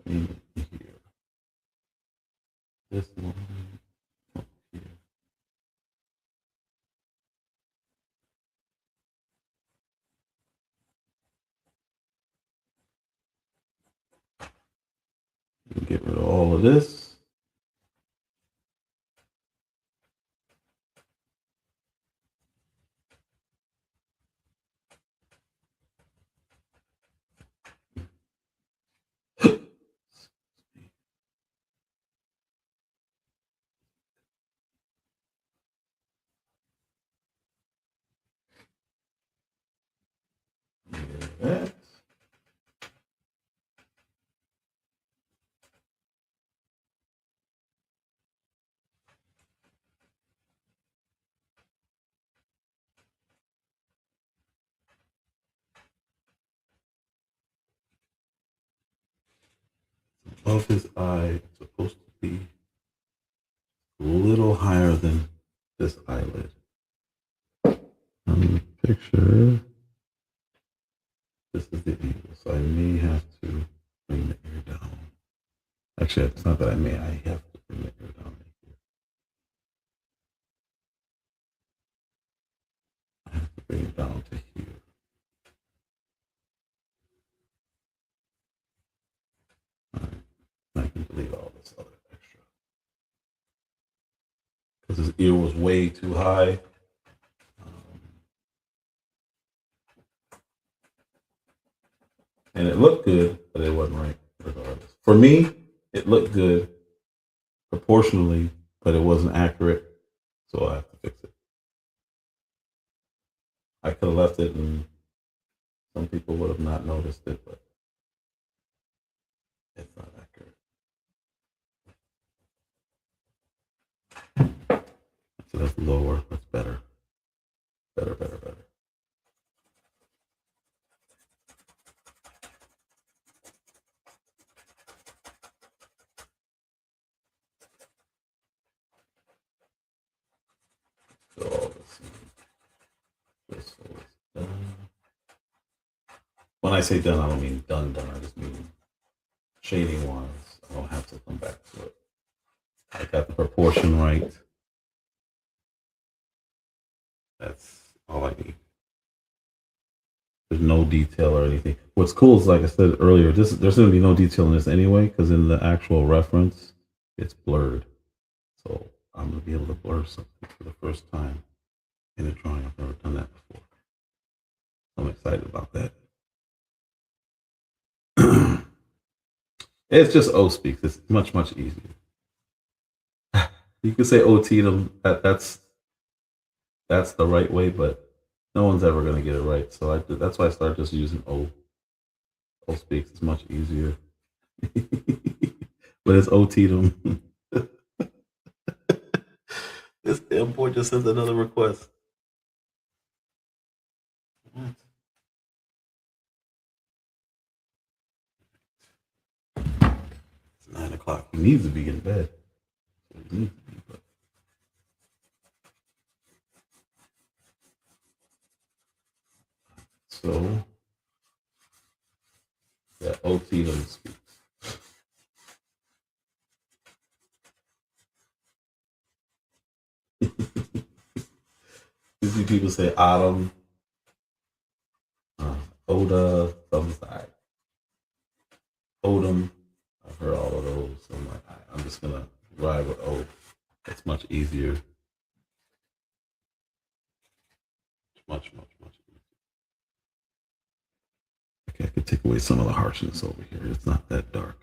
S1: Same here. This one up here. this. That. Above his eye, it's supposed to be a little higher than this eyelid. On the picture, this is the angle, so I may have to bring the ear down. Actually, it's not that I have to bring the ear down right here. I have to bring it down to here. All right. I can delete all this other extra. Because his ear was way too high. And it looked good, but it wasn't right regardless. For me, it looked good proportionally, but it wasn't accurate. So I have to fix it. I could have left it and some people would have not noticed it, but it's not accurate. So that's lower. That's better. Better. So all this is done. When I say done, I don't mean done. I just mean shading wise. I don't have to come back to it. I got the proportion right. That's all I need. There's no detail or anything. What's cool is, like I said earlier, there's going to be no detail in this anyway, because in the actual reference, it's blurred. So I'm going to be able to blur something for the first time in a drawing. I've never done that before. I'm excited about that. It's just OSpeaks. It's much easier. You can say OT them. That's the right way, but no one's ever going to get it right. So that's why I started just using OSpeaks. It's much easier. But it's OT them. This import just sent another request. What? It's 9 o'clock. He needs to be in bed. He needs to be, but so yeah, OT them speaks. You see people say autumn, Oda, some side, Odom. I've heard all of those. So I'm like, I'm just gonna ride with O. It's much easier. Much easier. Okay, I can take away some of the harshness over here. It's not that dark,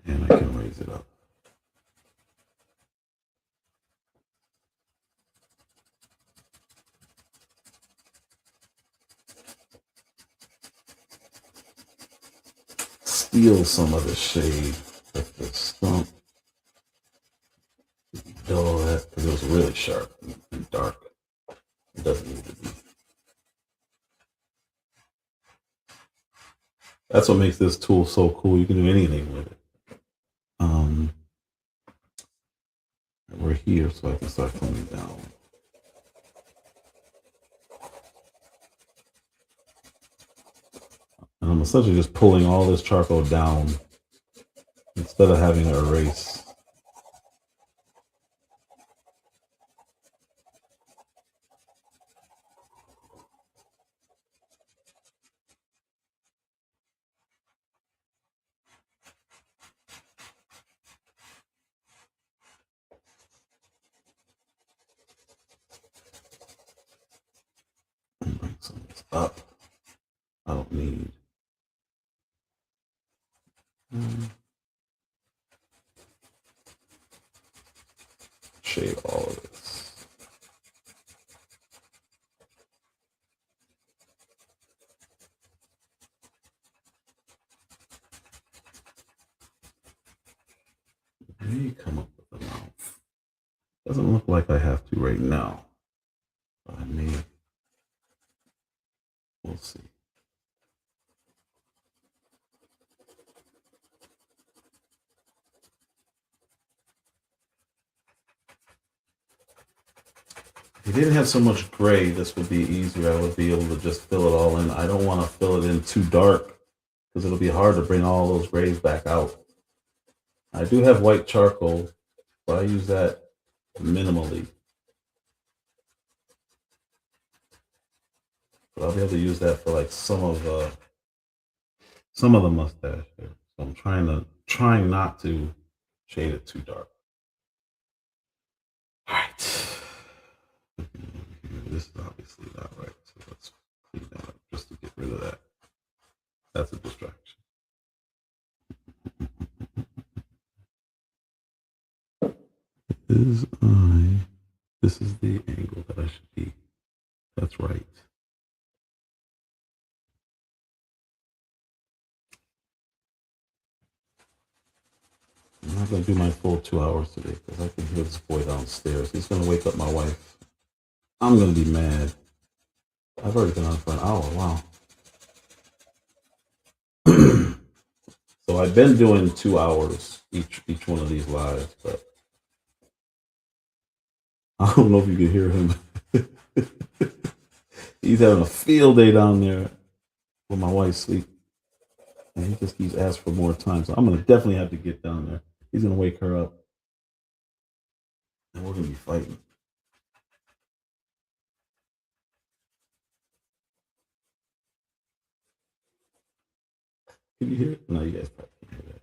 S1: and I can raise it up. Steal some of the shade of the stump. Dull that because it was really sharp and dark. It doesn't need to be. That's what makes this tool so cool. You can do anything with it. We're here, so I can start coming down. And I'm essentially just pulling all this charcoal down instead of having to erase. up. I don't need. Shade all of this. May come up with a mouth. Doesn't look like I have to right now. But I may. We'll see. If you didn't have so much gray, this would be easier. I would be able to just fill it all in. I don't want to fill it in too dark because it'll be hard to bring all those grays back out. I do have white charcoal, but I use that minimally. But I'll be able to use that for like some of the mustache here. So I'm trying not to shade it too dark. All right. This is obviously not right. So let's clean that up just to get rid of that. That's a distraction. This is the angle that I should be. That's right. I'm not going to do my full 2 hours today because I can hear this boy downstairs. He's going to wake up my wife. I'm going to be mad. I've already been on for an hour. Wow. So I've been doing 2 hours each one of these lives, but I don't know if you can hear him. He's having a field day down there when my wife's asleep. And he just keeps asking for more time. So I'm going to definitely have to get down there. He's going to wake her up. And we're going to be fighting. Can you hear it? No, you guys probably can't hear that.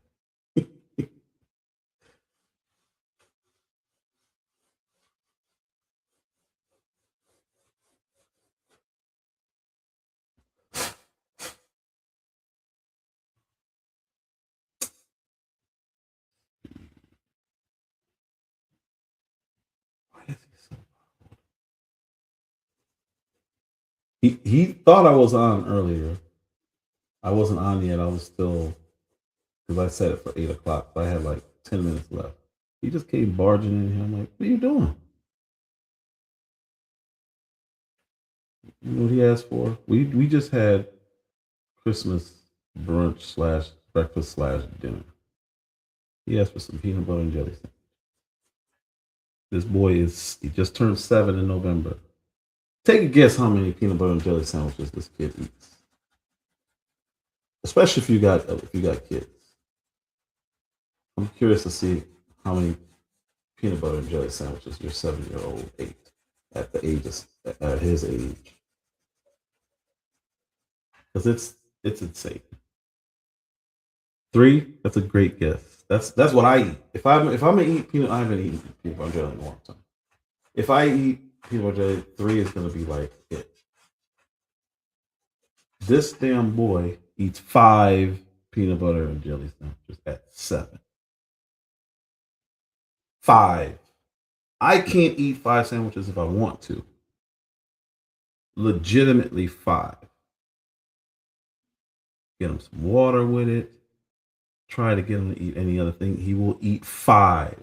S1: He thought I was on earlier. I wasn't on yet. I was still, because I set it for 8 o'clock. So I had like 10 minutes left. He just came barging in here. I'm like, what are you doing? You know what he asked for? We just had Christmas brunch / breakfast / dinner. He asked for some peanut butter and jelly sandwich. This boy he just turned 7 in November. Take a guess how many peanut butter and jelly sandwiches this kid eats. Especially if you got kids. I'm curious to see how many peanut butter and jelly sandwiches your 7-year-old ate at his age. Because it's insane. 3, that's a great guess. That's what I eat. If I'm gonna eat peanut, I haven't eaten peanut butter and jelly in a long time. If I eat peanut butter and jelly, 3 is gonna be like it. This damn boy eats 5 peanut butter and jelly sandwiches at 7. 5. I can't eat 5 sandwiches if I want to. Legitimately 5. Get him some water with it. Try to get him to eat any other thing. He will eat 5.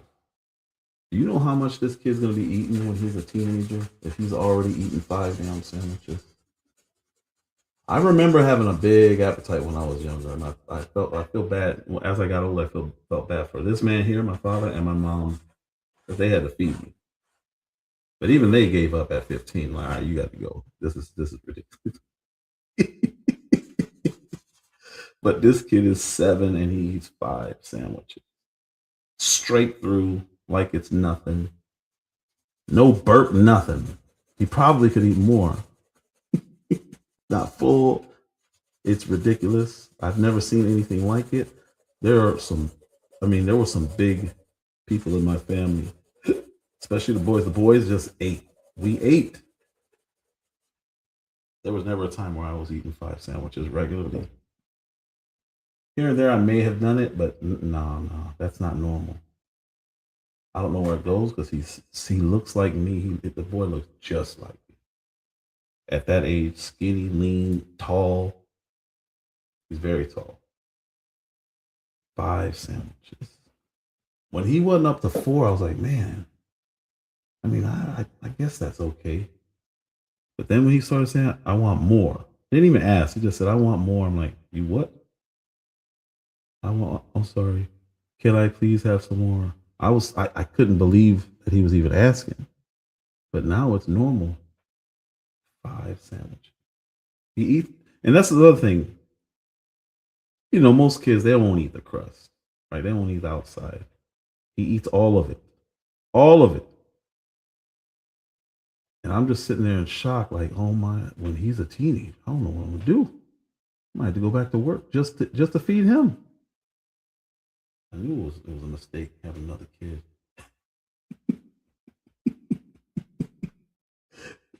S1: Do you know how much this kid's gonna be eating when he's a teenager? If he's already eating 5 damn sandwiches. I remember having a big appetite when I was younger, and I feel bad as I got older. I felt bad for this man here, my father, and my mom, because they had to feed me. But even they gave up at 15. Like, all right, you got to go. This is ridiculous. But this kid is 7 and he eats 5 sandwiches straight through, like it's nothing. No burp, nothing. He probably could eat more. Not full. It's ridiculous. I've never seen anything like it. There were some big people in my family, especially the boys. The boys just ate. We ate. There was never a time where I was eating 5 sandwiches regularly. Here and there, I may have done it, but no, that's not normal. I don't know where it goes because he looks like me. The boy looks just like me. At that age, skinny, lean, tall. He's very tall. 5 sandwiches. When he wasn't up to 4, I was like, man. I mean, I guess that's okay. But then when he started saying, I want more, he didn't even ask. He just said, I want more. I'm like, you what? I'm sorry. Can I please have some more? I couldn't believe that he was even asking. But now it's normal. 5 sandwiches. He eat, and that's the other thing. You know, most kids they won't eat the crust, right? They won't eat the outside. He eats all of it, all of it. And I'm just sitting there in shock, like, oh my! When he's a teenager, I don't know what I'm gonna do. I might have to go back to work just to feed him. I knew it was a mistake having another kid.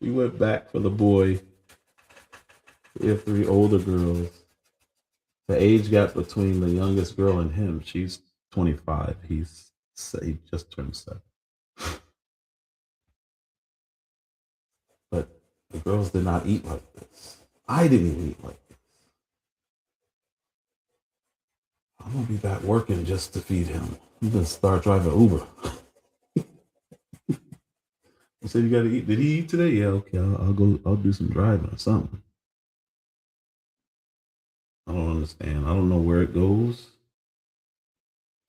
S1: We went back for the boy. We have 3 older girls. The age gap between the youngest girl and him, she's 25. He just turned 7. But the girls did not eat like this. I didn't even eat like this. I'm gonna be back working just to feed him. I'm gonna start driving Uber. He said you gotta eat. Did he eat today? Yeah, okay. I'll go. I'll do some driving or something. I don't understand. I don't know where it goes.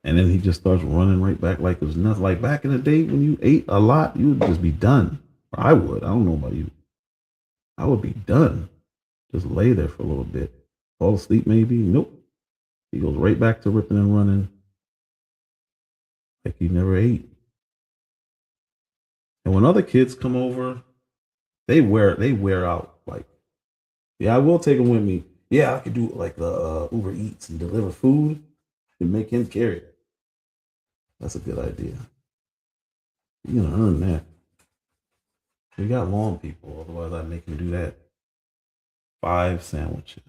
S1: And then he just starts running right back like it was nothing. Like back in the day when you ate a lot, you would just be done. Or I would. I don't know about you. I would be done. Just lay there for a little bit. Fall asleep maybe. Nope. He goes right back to ripping and running like he never ate. And when other kids come over, they wear out. Like, yeah, I will take him with me. Yeah, I could do like the Uber Eats and deliver food and make him carry it. That's a good idea. You're gonna earn that. We got long people, otherwise I'd make him do that. 5 sandwiches.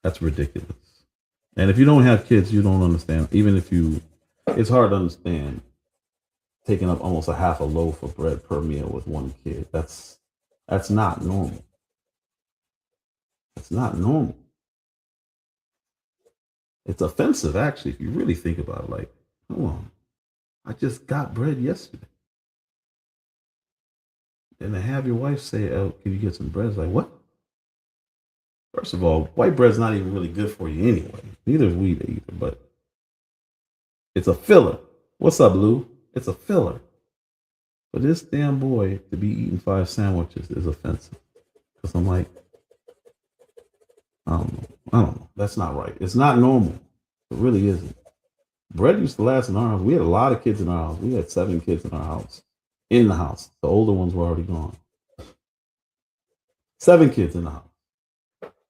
S1: That's ridiculous. And if you don't have kids, you don't understand. Even if you, it's hard to understand taking up almost a half a loaf of bread per meal with one kid. That's not normal. That's not normal. It's offensive, actually, if you really think about it. Like, hold on, I just got bread yesterday, and to have your wife say, "Oh, can you get some bread?" It's like, what? First of all, white bread's not even really good for you anyway. Neither is wheat either, but it's a filler. What's up, Lou? It's a filler. For this damn boy to be eating 5 sandwiches is offensive. Because I'm like, I don't know. That's not right. It's not normal. It really isn't. Bread used to last in our house. We had a lot of kids in our house. We had 7 kids in our house. In the house. The older ones were already gone. 7 kids in the house.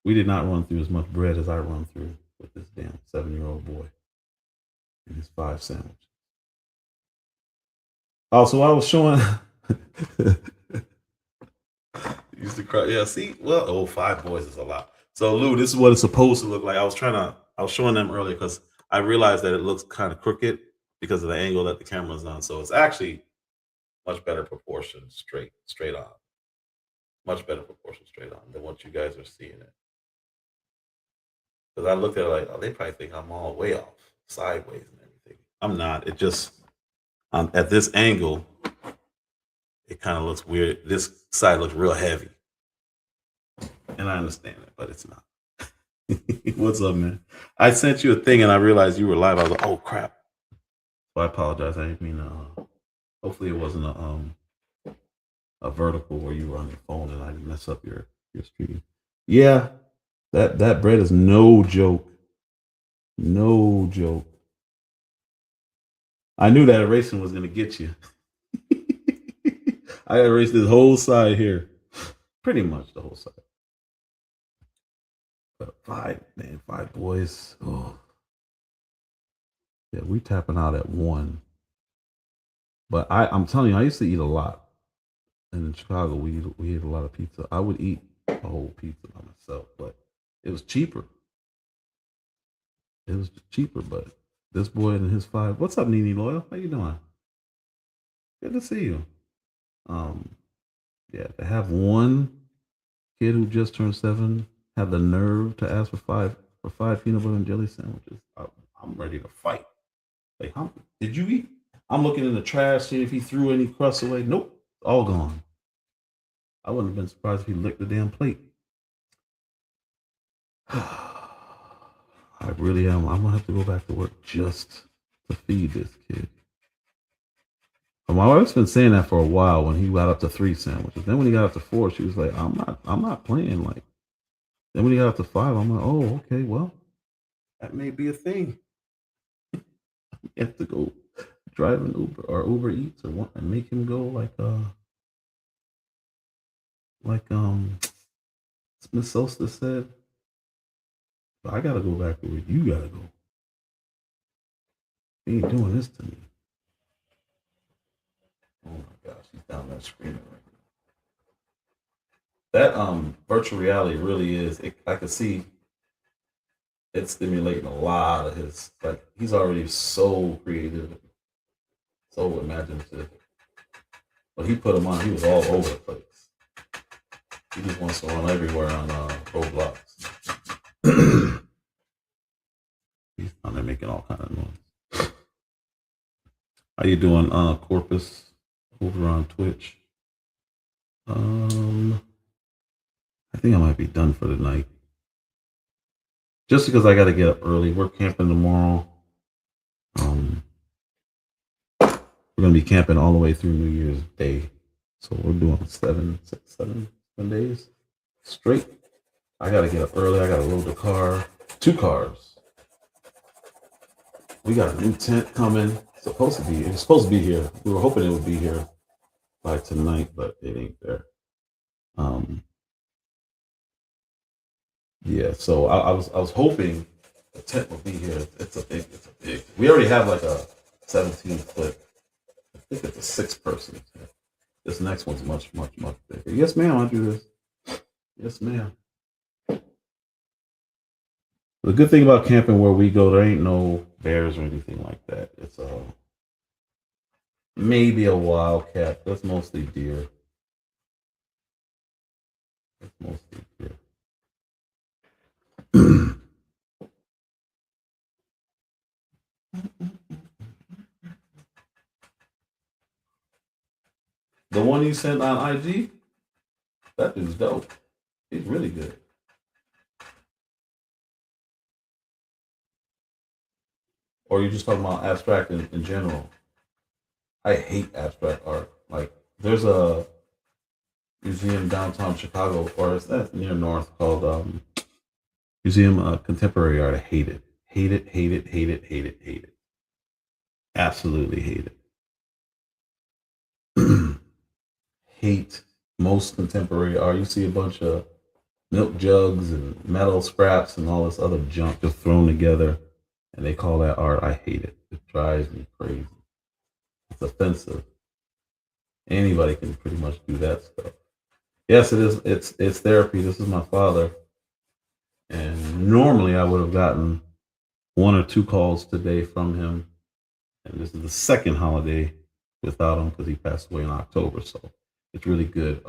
S1: We did not run through as much bread as I run through with this damn 7-year-old boy and his 5 sandwiches. Also, I was showing. Used to cry. Yeah, see, well, 5 boys is a lot. So, Lou, this is what it's supposed to look like. I was showing them earlier because I realized that it looks kind of crooked because of the angle that the camera's on. So it's actually much better proportion straight on. Much better proportion straight on than what you guys are seeing it. Because I looked at it like, oh, they probably think I'm all way off, sideways and everything. I'm not. It just at this angle, it kind of looks weird. This side looks real heavy, and I understand it, but it's not. What's up, man? I sent you a thing, and I realized you were live. I was like, oh crap. So I apologize. I didn't mean to. Hopefully, it wasn't a vertical where you were on your phone and I didn't mess up your stream. Yeah, that bread is no joke. No joke. I knew that erasing was gonna get you. I erased this whole side here. Pretty much the whole side. But 5 boys. Oh. Yeah, we tapping out at 1. But I'm telling you, I used to eat a lot. in Chicago, we ate a lot of pizza. I would eat a whole pizza by myself, but it was cheaper. It was cheaper, but this boy and his five. What's up, Nene Loyal? How you doing? Good to see you. Um, yeah, to have one kid who just turned 7 have the nerve to ask for five peanut butter and jelly sandwiches. I'm ready to fight. Like, did you eat? I'm looking in the trash, seeing if he threw any crusts away. Nope, all gone. I wouldn't have been surprised if he licked the damn plate. I really am. I'm gonna have to go back to work just to feed this kid. My wife's been saying that for a while when he got up to 3 sandwiches. Then when he got up to 4, she was like, I'm not playing. Like, then when he got up to 5, I'm like, oh, okay, well, that may be a thing. You have to go drive an Uber or Uber Eats or what, and make him go like Miss Sosta said. I gotta go back to where you gotta go. He ain't doing this to me. Oh my gosh, he's down there screaming right now. That virtual reality really is. I could see it's stimulating a lot of his. Like, he's already so creative, so imaginative. When he put him on, he was all over the place. He just wants to run everywhere on Roblox. He's down there making all kind of noise. How you doing, Corpus, over on Twitch? I think I might be done for the night. Just because I got to get up early. We're camping tomorrow. We're going to be camping all the way through New Year's Day. So we're doing 7 days straight. I got to get up early. I got to load the car. 2 cars. We got a new tent coming. It's supposed to be here. We were hoping it would be here by tonight, but it ain't there. Yeah, so I was hoping the tent would be here. It's a big. We already have like a 17-foot. I think it's a 6-person tent. This next one's much bigger. Yes, ma'am. I do this. Yes, ma'am. The good thing about camping where we go, there ain't no bears or anything like that. It's maybe a wildcat. That's mostly deer. The one you sent on IG, that dude's dope. He's really good. Or you're just talking about abstract in general? I hate abstract art. Like, there's a museum downtown Chicago, or is that near North, called Museum of Contemporary Art. I hate it. Hate it, hate it, hate it, hate it, hate it. Absolutely hate it. Hate most contemporary art. You see a bunch of milk jugs and metal scraps and all this other junk just thrown together, and they call that art. I hate it. It drives me crazy. It's offensive. Anybody can pretty much do that stuff. Yes, it is. It's therapy. This is my father, and normally I would have gotten 1 or 2 calls today from him, and this is the second holiday without him because he passed away in October. So it's really good.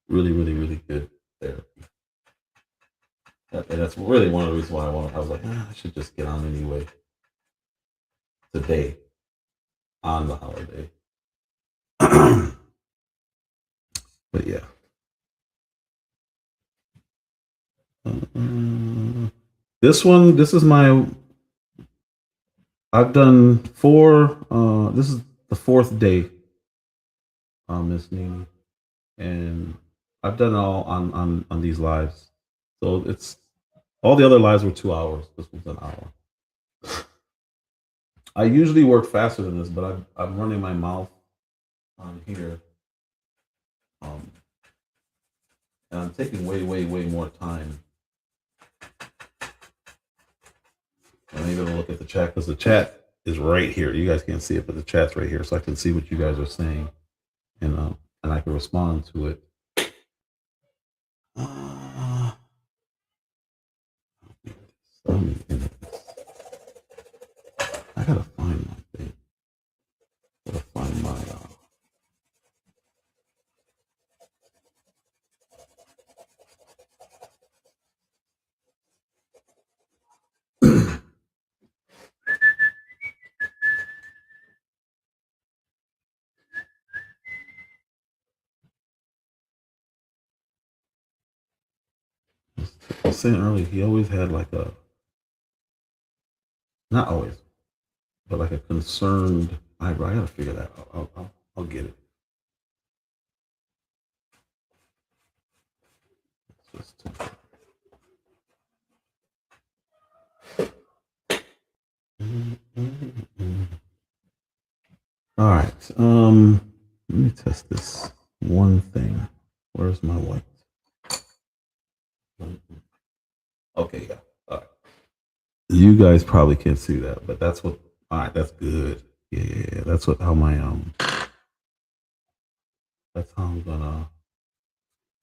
S1: Really good therapy. And that's really one of the reasons why I was like, I should just get on anyway today on the holiday. But yeah. This is I've done 4, this is the 4th day, Miss Nene, and I've done it all on these lives. So it's all the other lives were 2 hours. This was an hour. I usually work faster than this, but I'm running my mouth on here, and I'm taking way more time. I'm even gonna look at the chat because the chat is right here. You guys can't see it, but the chat's right here, so I can see what you guys are saying. And I can respond to it. Uh, I gotta find my thing. Gotta find my. I was saying earlier, he always had like a, not always, but like a concerned eyebrow. I gotta figure that out. I'll get it. It's just, all right. Let me test this one thing. Where's my white? Okay, yeah. All right. You guys probably can't see that, but that's what. All right, that's good. Yeah. That's what how my That's how I'm gonna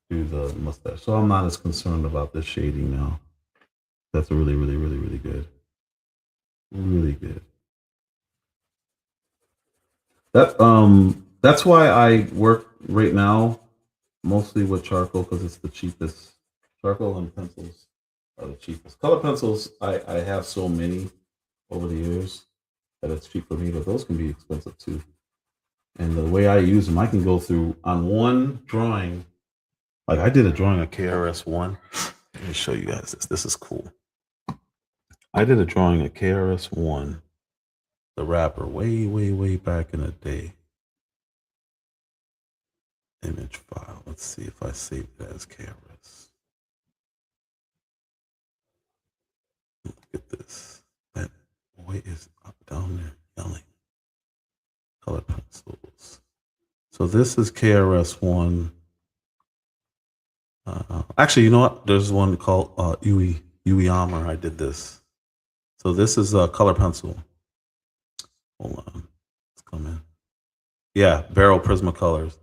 S1: do the mustache. So I'm not as concerned about the shading now. That's really, really, really, really good. Really good. That's why I work right now mostly with charcoal because it's the cheapest. Charcoal and pencils are the cheapest. Color pencils, I have so many over the years that it's cheap for me, but those can be expensive too. And the way I use them, I can go through on one drawing. Like I did a drawing of KRS-One. Let me show you guys this. This is cool. I did a drawing of KRS-One, the rapper, way, way, way back in the day. Image file. Let's see if I save it as KRS. Look at this. That boy is up down there yelling. Color pencils. So this is KRS-One. Actually, you know what? There's one called Uwe I did this. So this is a color pencil. Hold on. Let's come in. Yeah, Barrel Prismacolors.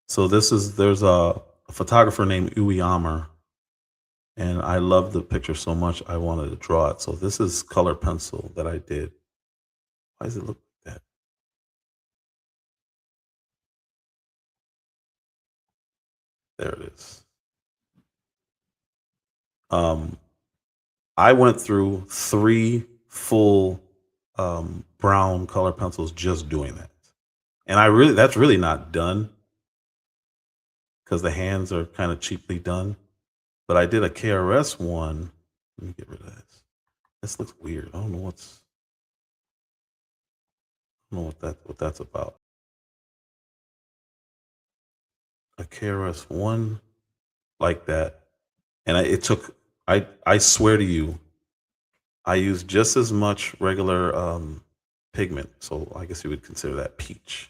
S1: So there's a photographer named Uwe, and I love the picture so much I wanted to draw it. So this is color pencil that I did. Why does it look like that? There it is. I went through 3 full brown color pencils just doing that. And that's really not done because the hands are kind of cheaply done. But I did a KRS one. Let me get rid of this. This looks weird. I don't know what that's about. A KRS one like that, and I swear to you, I used just as much regular pigment. So I guess you would consider that peach.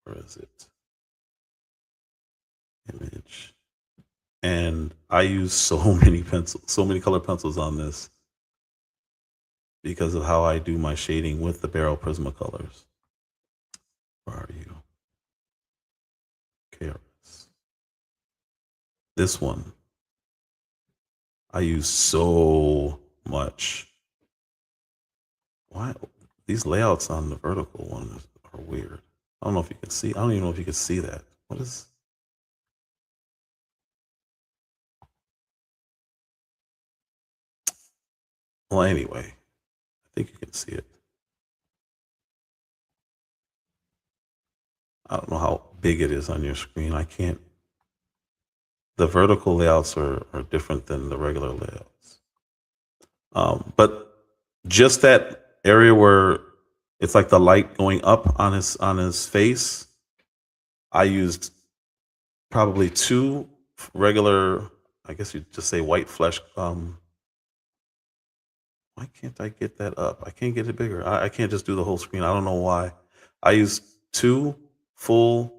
S1: Where is it? Image. And I use so many pencils, so many color pencils on this because of how I do my shading with the Barrel Prismacolors. Where are you? KRS. This one, I use so much. Why these layouts on the vertical one are weird? I don't know if you can see. I don't even know if you can see that. What is? Well, anyway, I think you can see it. I don't know how big it is on your screen. I can't. The vertical layouts are different than the regular layouts. But just that area where it's like the light going up on his face, I used probably 2 regular, I guess you'd just say white flesh. Why can't I get that up? I can't get it bigger. I can't just do the whole screen. I don't know why. I used 2 full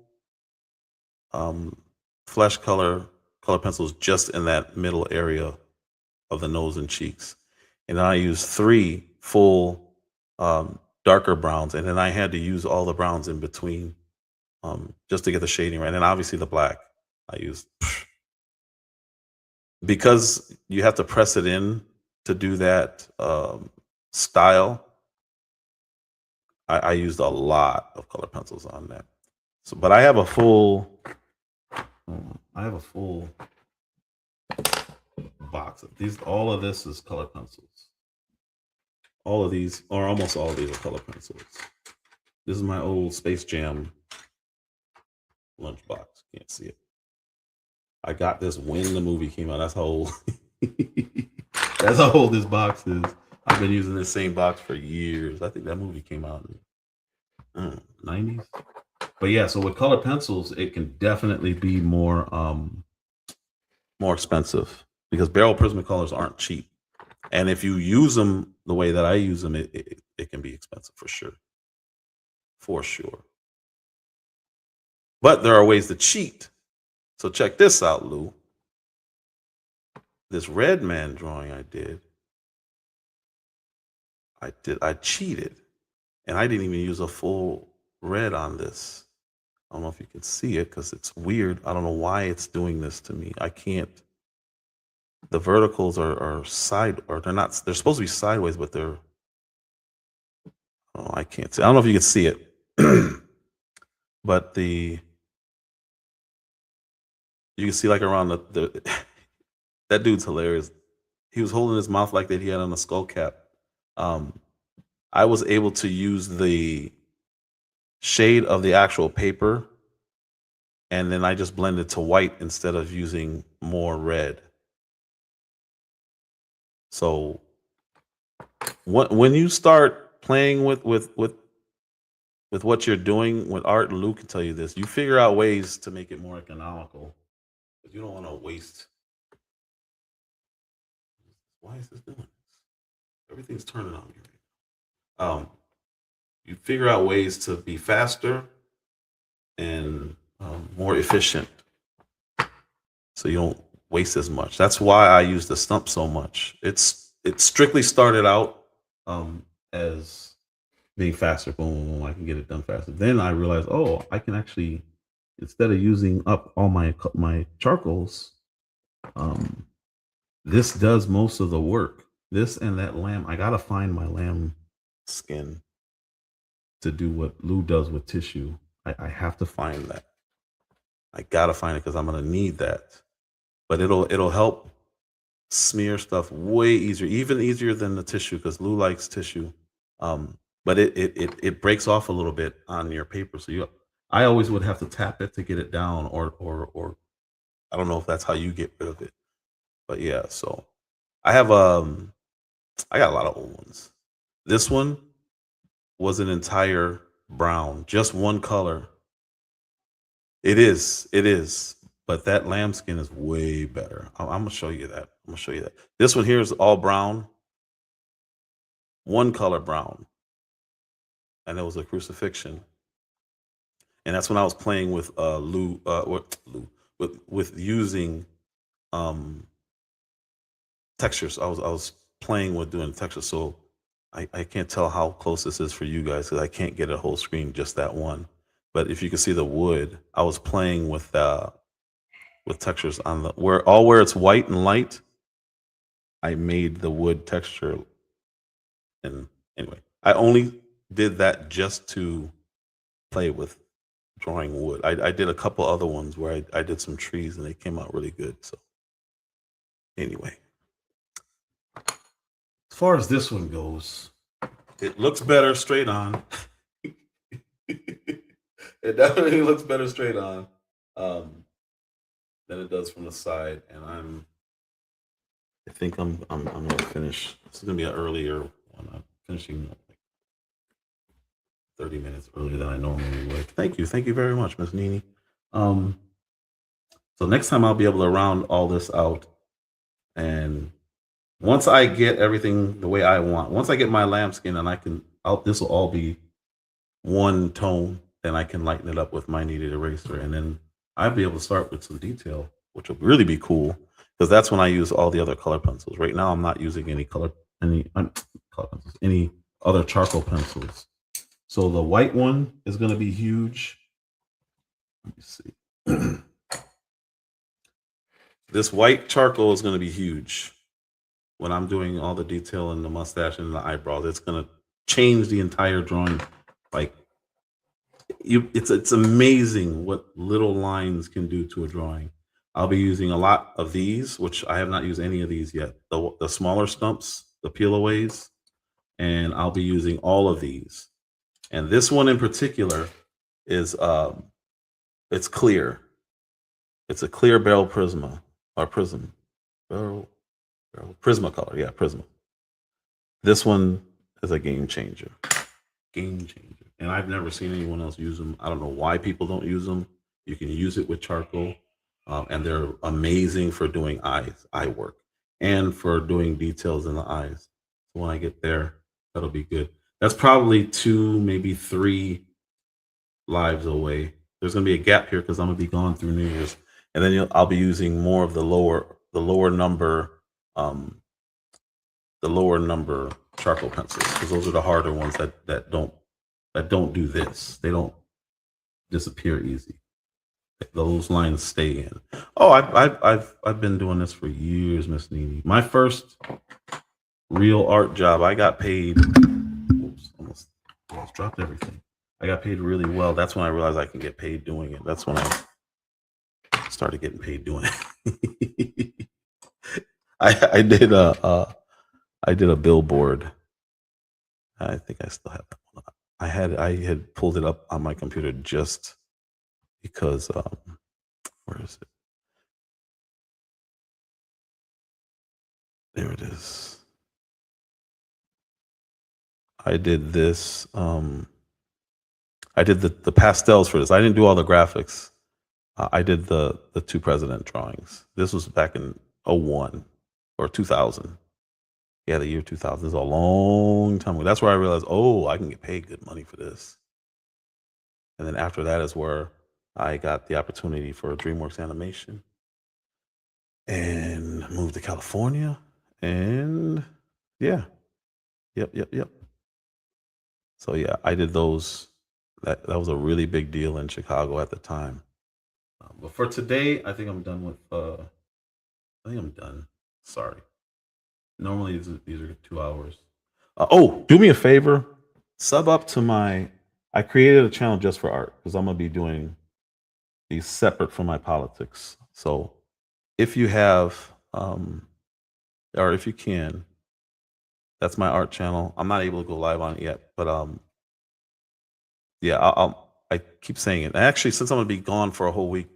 S1: um, flesh color pencils just in that middle area of the nose and cheeks. And then I used 3 full darker browns. And then I had to use all the browns in between just to get the shading right. And obviously the black I used, because you have to press it in to do that style. I used a lot of color pencils on that. So, but I have a full box of these. All of this is color pencils. All of these, or almost all of these, are color pencils. This is my old Space Jam lunchbox. Can't see it. I got this when the movie came out. That's how old. That's how old this box is. I've been using this same box for years. I think that movie came out in 90s. But yeah, so with color pencils, it can definitely be more expensive because barrel Prismacolors aren't cheap. And if you use them the way that I use them, it can be expensive for sure. For sure. But there are ways to cheat. So check this out, Lou. This red man drawing I cheated. And I didn't even use a full red on this. I don't know if you can see it because it's weird. I don't know why it's doing this to me. I can't. The verticals are side, or they're not. They're supposed to be sideways, but they're. Oh, I can't see. I don't know if you can see it, but you can see like around the that dude's hilarious. He was holding his mouth like that he had on a skull cap. I was able to use the shade of the actual paper, and then I just blended to white instead of using more red. So when you start playing with what you're doing with art, and Lou can tell you this, you figure out ways to make it more economical. But you don't want to waste. Why is this doing this? Everything's turning on me right now. You figure out ways to be faster and more efficient, so you don't waste as much. That's why I use the stump so much. It strictly started out as being faster. Boom, I can get it done faster. Then I realized, oh, I can actually, instead of using up all my charcoals, this does most of the work. This and that lamb. I gotta find my lamb skin to do what Lou does with tissue. I have to find that. I gotta find it because I'm gonna need that. But it'll help smear stuff way easier, even easier than the tissue, because Lou likes tissue. But it breaks off a little bit on your paper. So I always would have to tap it to get it down, or I don't know if that's how you get rid of it. But yeah, so I have I got a lot of old ones. This one was an entire brown, just one color. It is. But that lambskin is way better. I'm gonna show you that. This one here is all brown, one color brown, and it was a crucifixion. And that's when I was playing with Lou, with using textures. I was playing with doing textures. So I can't tell how close this is for you guys because I can't get a whole screen, just that one. But if you can see the wood, I was playing with textures on where it's white and light. I made the wood texture, and anyway, I only did that just to play with drawing wood. I did a couple other ones where I did some trees and they came out really good. So anyway, as far as this one goes, it looks better straight on. It definitely looks better straight on than it does from the side. And I think I'm gonna finish. This is gonna be an earlier one. I'm finishing like 30 minutes earlier than I normally would. Thank you very much, Miss Nini. So next time I'll be able to round all this out, and once I get everything the way I want, once I get my lambskin, and this will all be one tone, then I can lighten it up with my kneaded eraser, and then I'll be able to start with some detail, which will really be cool, because that's when I use all the other color pencils. Right now, I'm not using any other charcoal pencils. So the white one is going to be huge. Let me see. This white charcoal is going to be huge when I'm doing all the detail in the mustache and the eyebrows. It's going to change the entire drawing. Like it's amazing what little lines can do to a drawing. I'll be using a lot of these, which I have not used any of these yet. The smaller stumps, the peel-aways, and I'll be using all of these. And this one in particular is it's clear. It's a clear barrel prisma or prism. Barrel Prismacolor, yeah, Prisma. This one is a game changer. Game changer. And I've never seen anyone else use them. I don't know why people don't use them. You can use it with charcoal, and they're amazing for doing eye work, and for doing details in the eyes. So when I get there, that'll be good. That's probably 2, maybe 3 lives away. There's gonna be a gap here because I'm gonna be gone through New Year's, and then I'll be using more of the lower number charcoal pencils, because those are the harder ones that don't do this. They don't disappear easy. Those lines stay in. Oh, I've been doing this for years, Miss Nene. My first real art job, I got paid. Oops, almost dropped everything. I got paid really well. That's when I realized I can get paid doing it. That's when I started getting paid doing it. I did a billboard. I think I still have that one. I had pulled it up on my computer just because where is it? There it is. I did this. I did the pastels for this. I didn't do all the graphics. I did the 2 president drawings. This was back in 01 or 2000. Yeah, the year 2000. This is a long time ago. That's where I realized, oh, I can get paid good money for this. And then after that is where I got the opportunity for DreamWorks Animation and moved to California. And yeah, yep. So yeah, I did those. That was a really big deal in Chicago at the time. But for today, I think I'm done with. I think I'm done. Sorry. Normally these are 2 hours. Oh, do me a favor. Sub up to my. I created a channel just for art because I'm gonna be doing these separate from my politics. So if you have, or if you can, that's my art channel. I'm not able to go live on it yet, but yeah, I keep saying it. And actually, since I'm gonna be gone for a whole week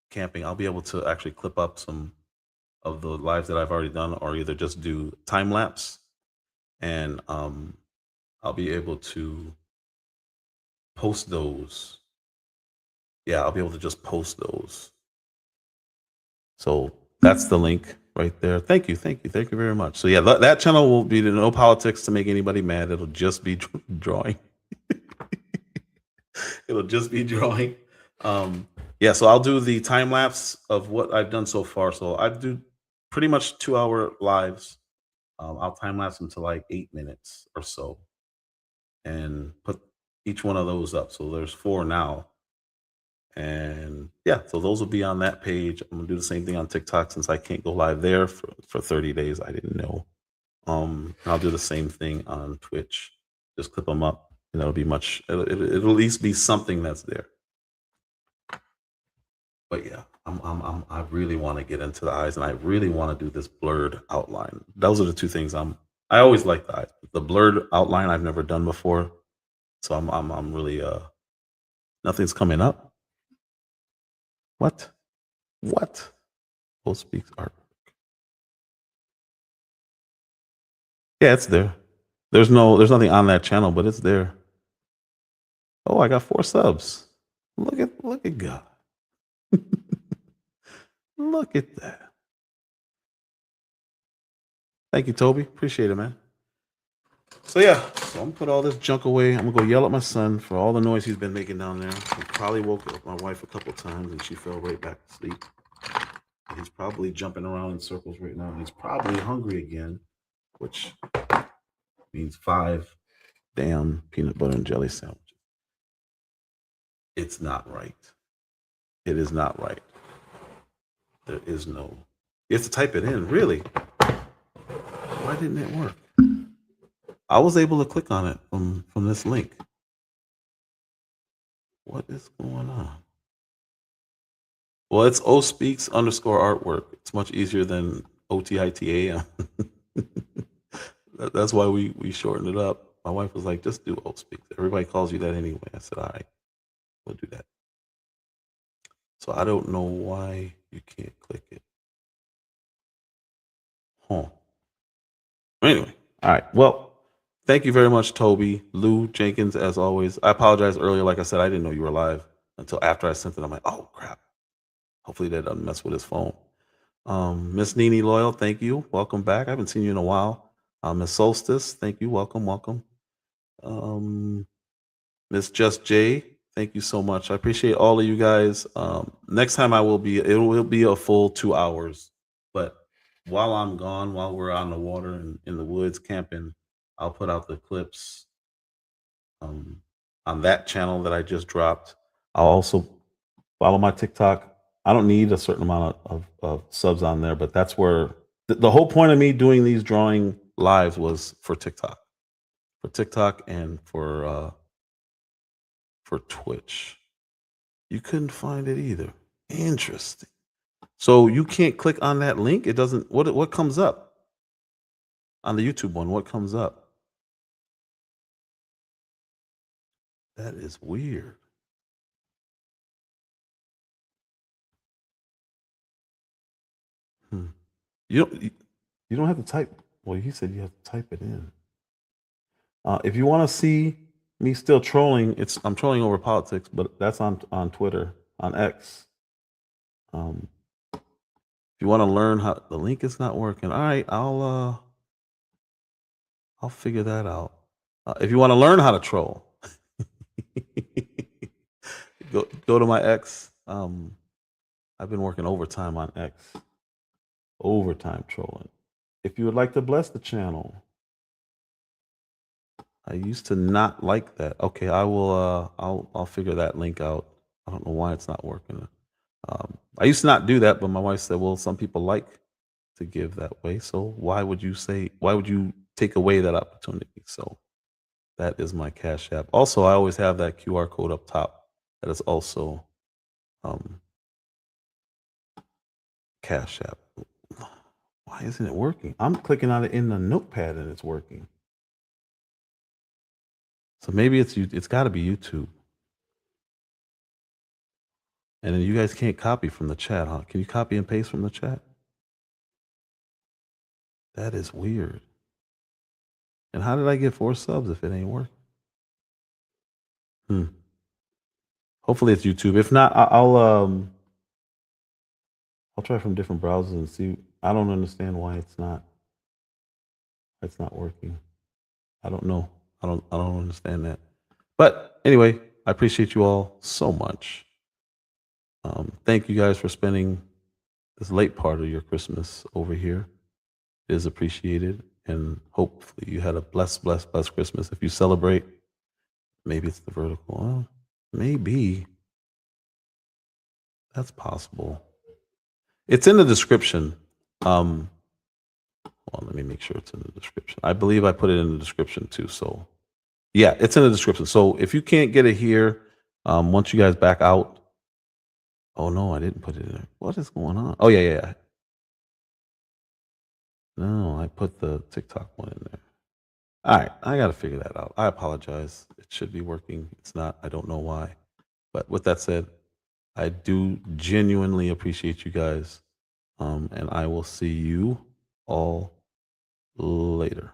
S1: camping, I'll be able to actually clip up some of the lives that I've already done, or either just do time lapse, and I'll be able to post those. Yeah, I'll be able to just post those. So that's the link right there. Thank you very much. So yeah, that channel will be no politics to make anybody mad. It'll just be drawing. It'll just be drawing. Yeah, so I'll do the time lapse of what I've done so far. So I do pretty much 2-hour lives. I'll time lapse them to like 8 minutes or so, and put each one of those up. So there's 4 now. And yeah, so those will be on that page. I'm gonna do the same thing on TikTok since I can't go live there for 30 days. I didn't know. I'll do the same thing on Twitch. Just clip them up, and it'll be it'll at least be something that's there. But yeah, I really want to get into the eyes, and I really want to do this blurred outline. Those are the 2 things I always like the eyes. The blurred outline I've never done before. So I'm really nothing's coming up. What? OSpeaks art. Yeah, it's there. There's nothing on that channel, but it's there. Oh, I got 4 subs. Look at God. Look at that. Thank you, Toby. Appreciate it, man. So yeah, so I'm gonna put all this junk away. I'm gonna go yell at my son for all the noise he's been making down there. He probably woke up my wife a couple times and she fell right back to sleep. He's probably jumping around in circles right now. He's probably hungry again, which means 5 damn peanut butter and jelly sandwiches. It's not right. It is not right. There is no. You have to type it in. Really? Why didn't it work? I was able to click on it from this link. What is going on? Well, it's OSpeaks underscore artwork. It's much easier than OTITA. That's why we shortened it up. My wife was like, just do OSpeaks. Everybody calls you that anyway. I said, all right, we'll do that. So I don't know why you can't click it. Huh. Anyway, all right. Well, thank you very much, Toby. Lou Jenkins, as always. I apologize earlier. Like I said, I didn't know you were live until after I sent it. I'm like, oh, crap. Hopefully that doesn't mess with his phone. Miss Nini Loyal, thank you. Welcome back. I haven't seen you in a while. Miss Solstice, thank you. Welcome, welcome. Miss Just J, thank you so much. I appreciate all of you guys. Next time it will be a full 2 hours. But while I'm gone, while we're on the water and in the woods camping, I'll put out the clips on that channel that I just dropped. I'll also follow my TikTok. I don't need a certain amount of subs on there, but that's where the whole point of me doing these drawing lives was for TikTok and for Twitch. You couldn't find it either. Interesting. So you can't click on that link. It doesn't. What comes up on the YouTube one? What comes up? That is weird. You don't have to type. Well, he said you have to type it in. If you want to see me still trolling, I'm trolling over politics, but that's on Twitter, on X. If you want to learn how the link is not working, all right, I'll figure that out. If you want to learn how to troll, go to my X. I've been working overtime on X, overtime trolling. If you would like to bless the channel, I used to not like that. Okay, I will. I'll figure that link out. I don't know why it's not working. I used to not do that, but my wife said, "Well, some people like to give that way, so why would you take away that opportunity?" So that is my Cash App. Also, I always have that QR code up top. That is also Cash App. Why isn't it working? I'm clicking on it in the notepad and it's working. So maybe it's got to be YouTube. And then you guys can't copy from the chat, huh? Can you copy and paste from the chat? That is weird. And how did I get 4 subs if it ain't working? Hopefully it's YouTube. If not, I'll try from different browsers and see. I don't understand why it's not working. I don't know. I don't understand that. But anyway, I appreciate you all so much. Thank you guys for spending this late part of your Christmas over here. It is appreciated, and hopefully you had a blessed Christmas. If you celebrate, maybe it's the vertical. Well, maybe that's possible. It's in the description. Well, let me make sure it's in the description. I believe I put it in the description too. So yeah, it's in the description. So if you can't get it here, once you guys back out. Oh no, I didn't put it in there. What is going on? Oh yeah. No, I put the TikTok one in there. All right, I got to figure that out. I apologize. It should be working. It's not. I don't know why. But with that said, I do genuinely appreciate you guys. And I will see you all later.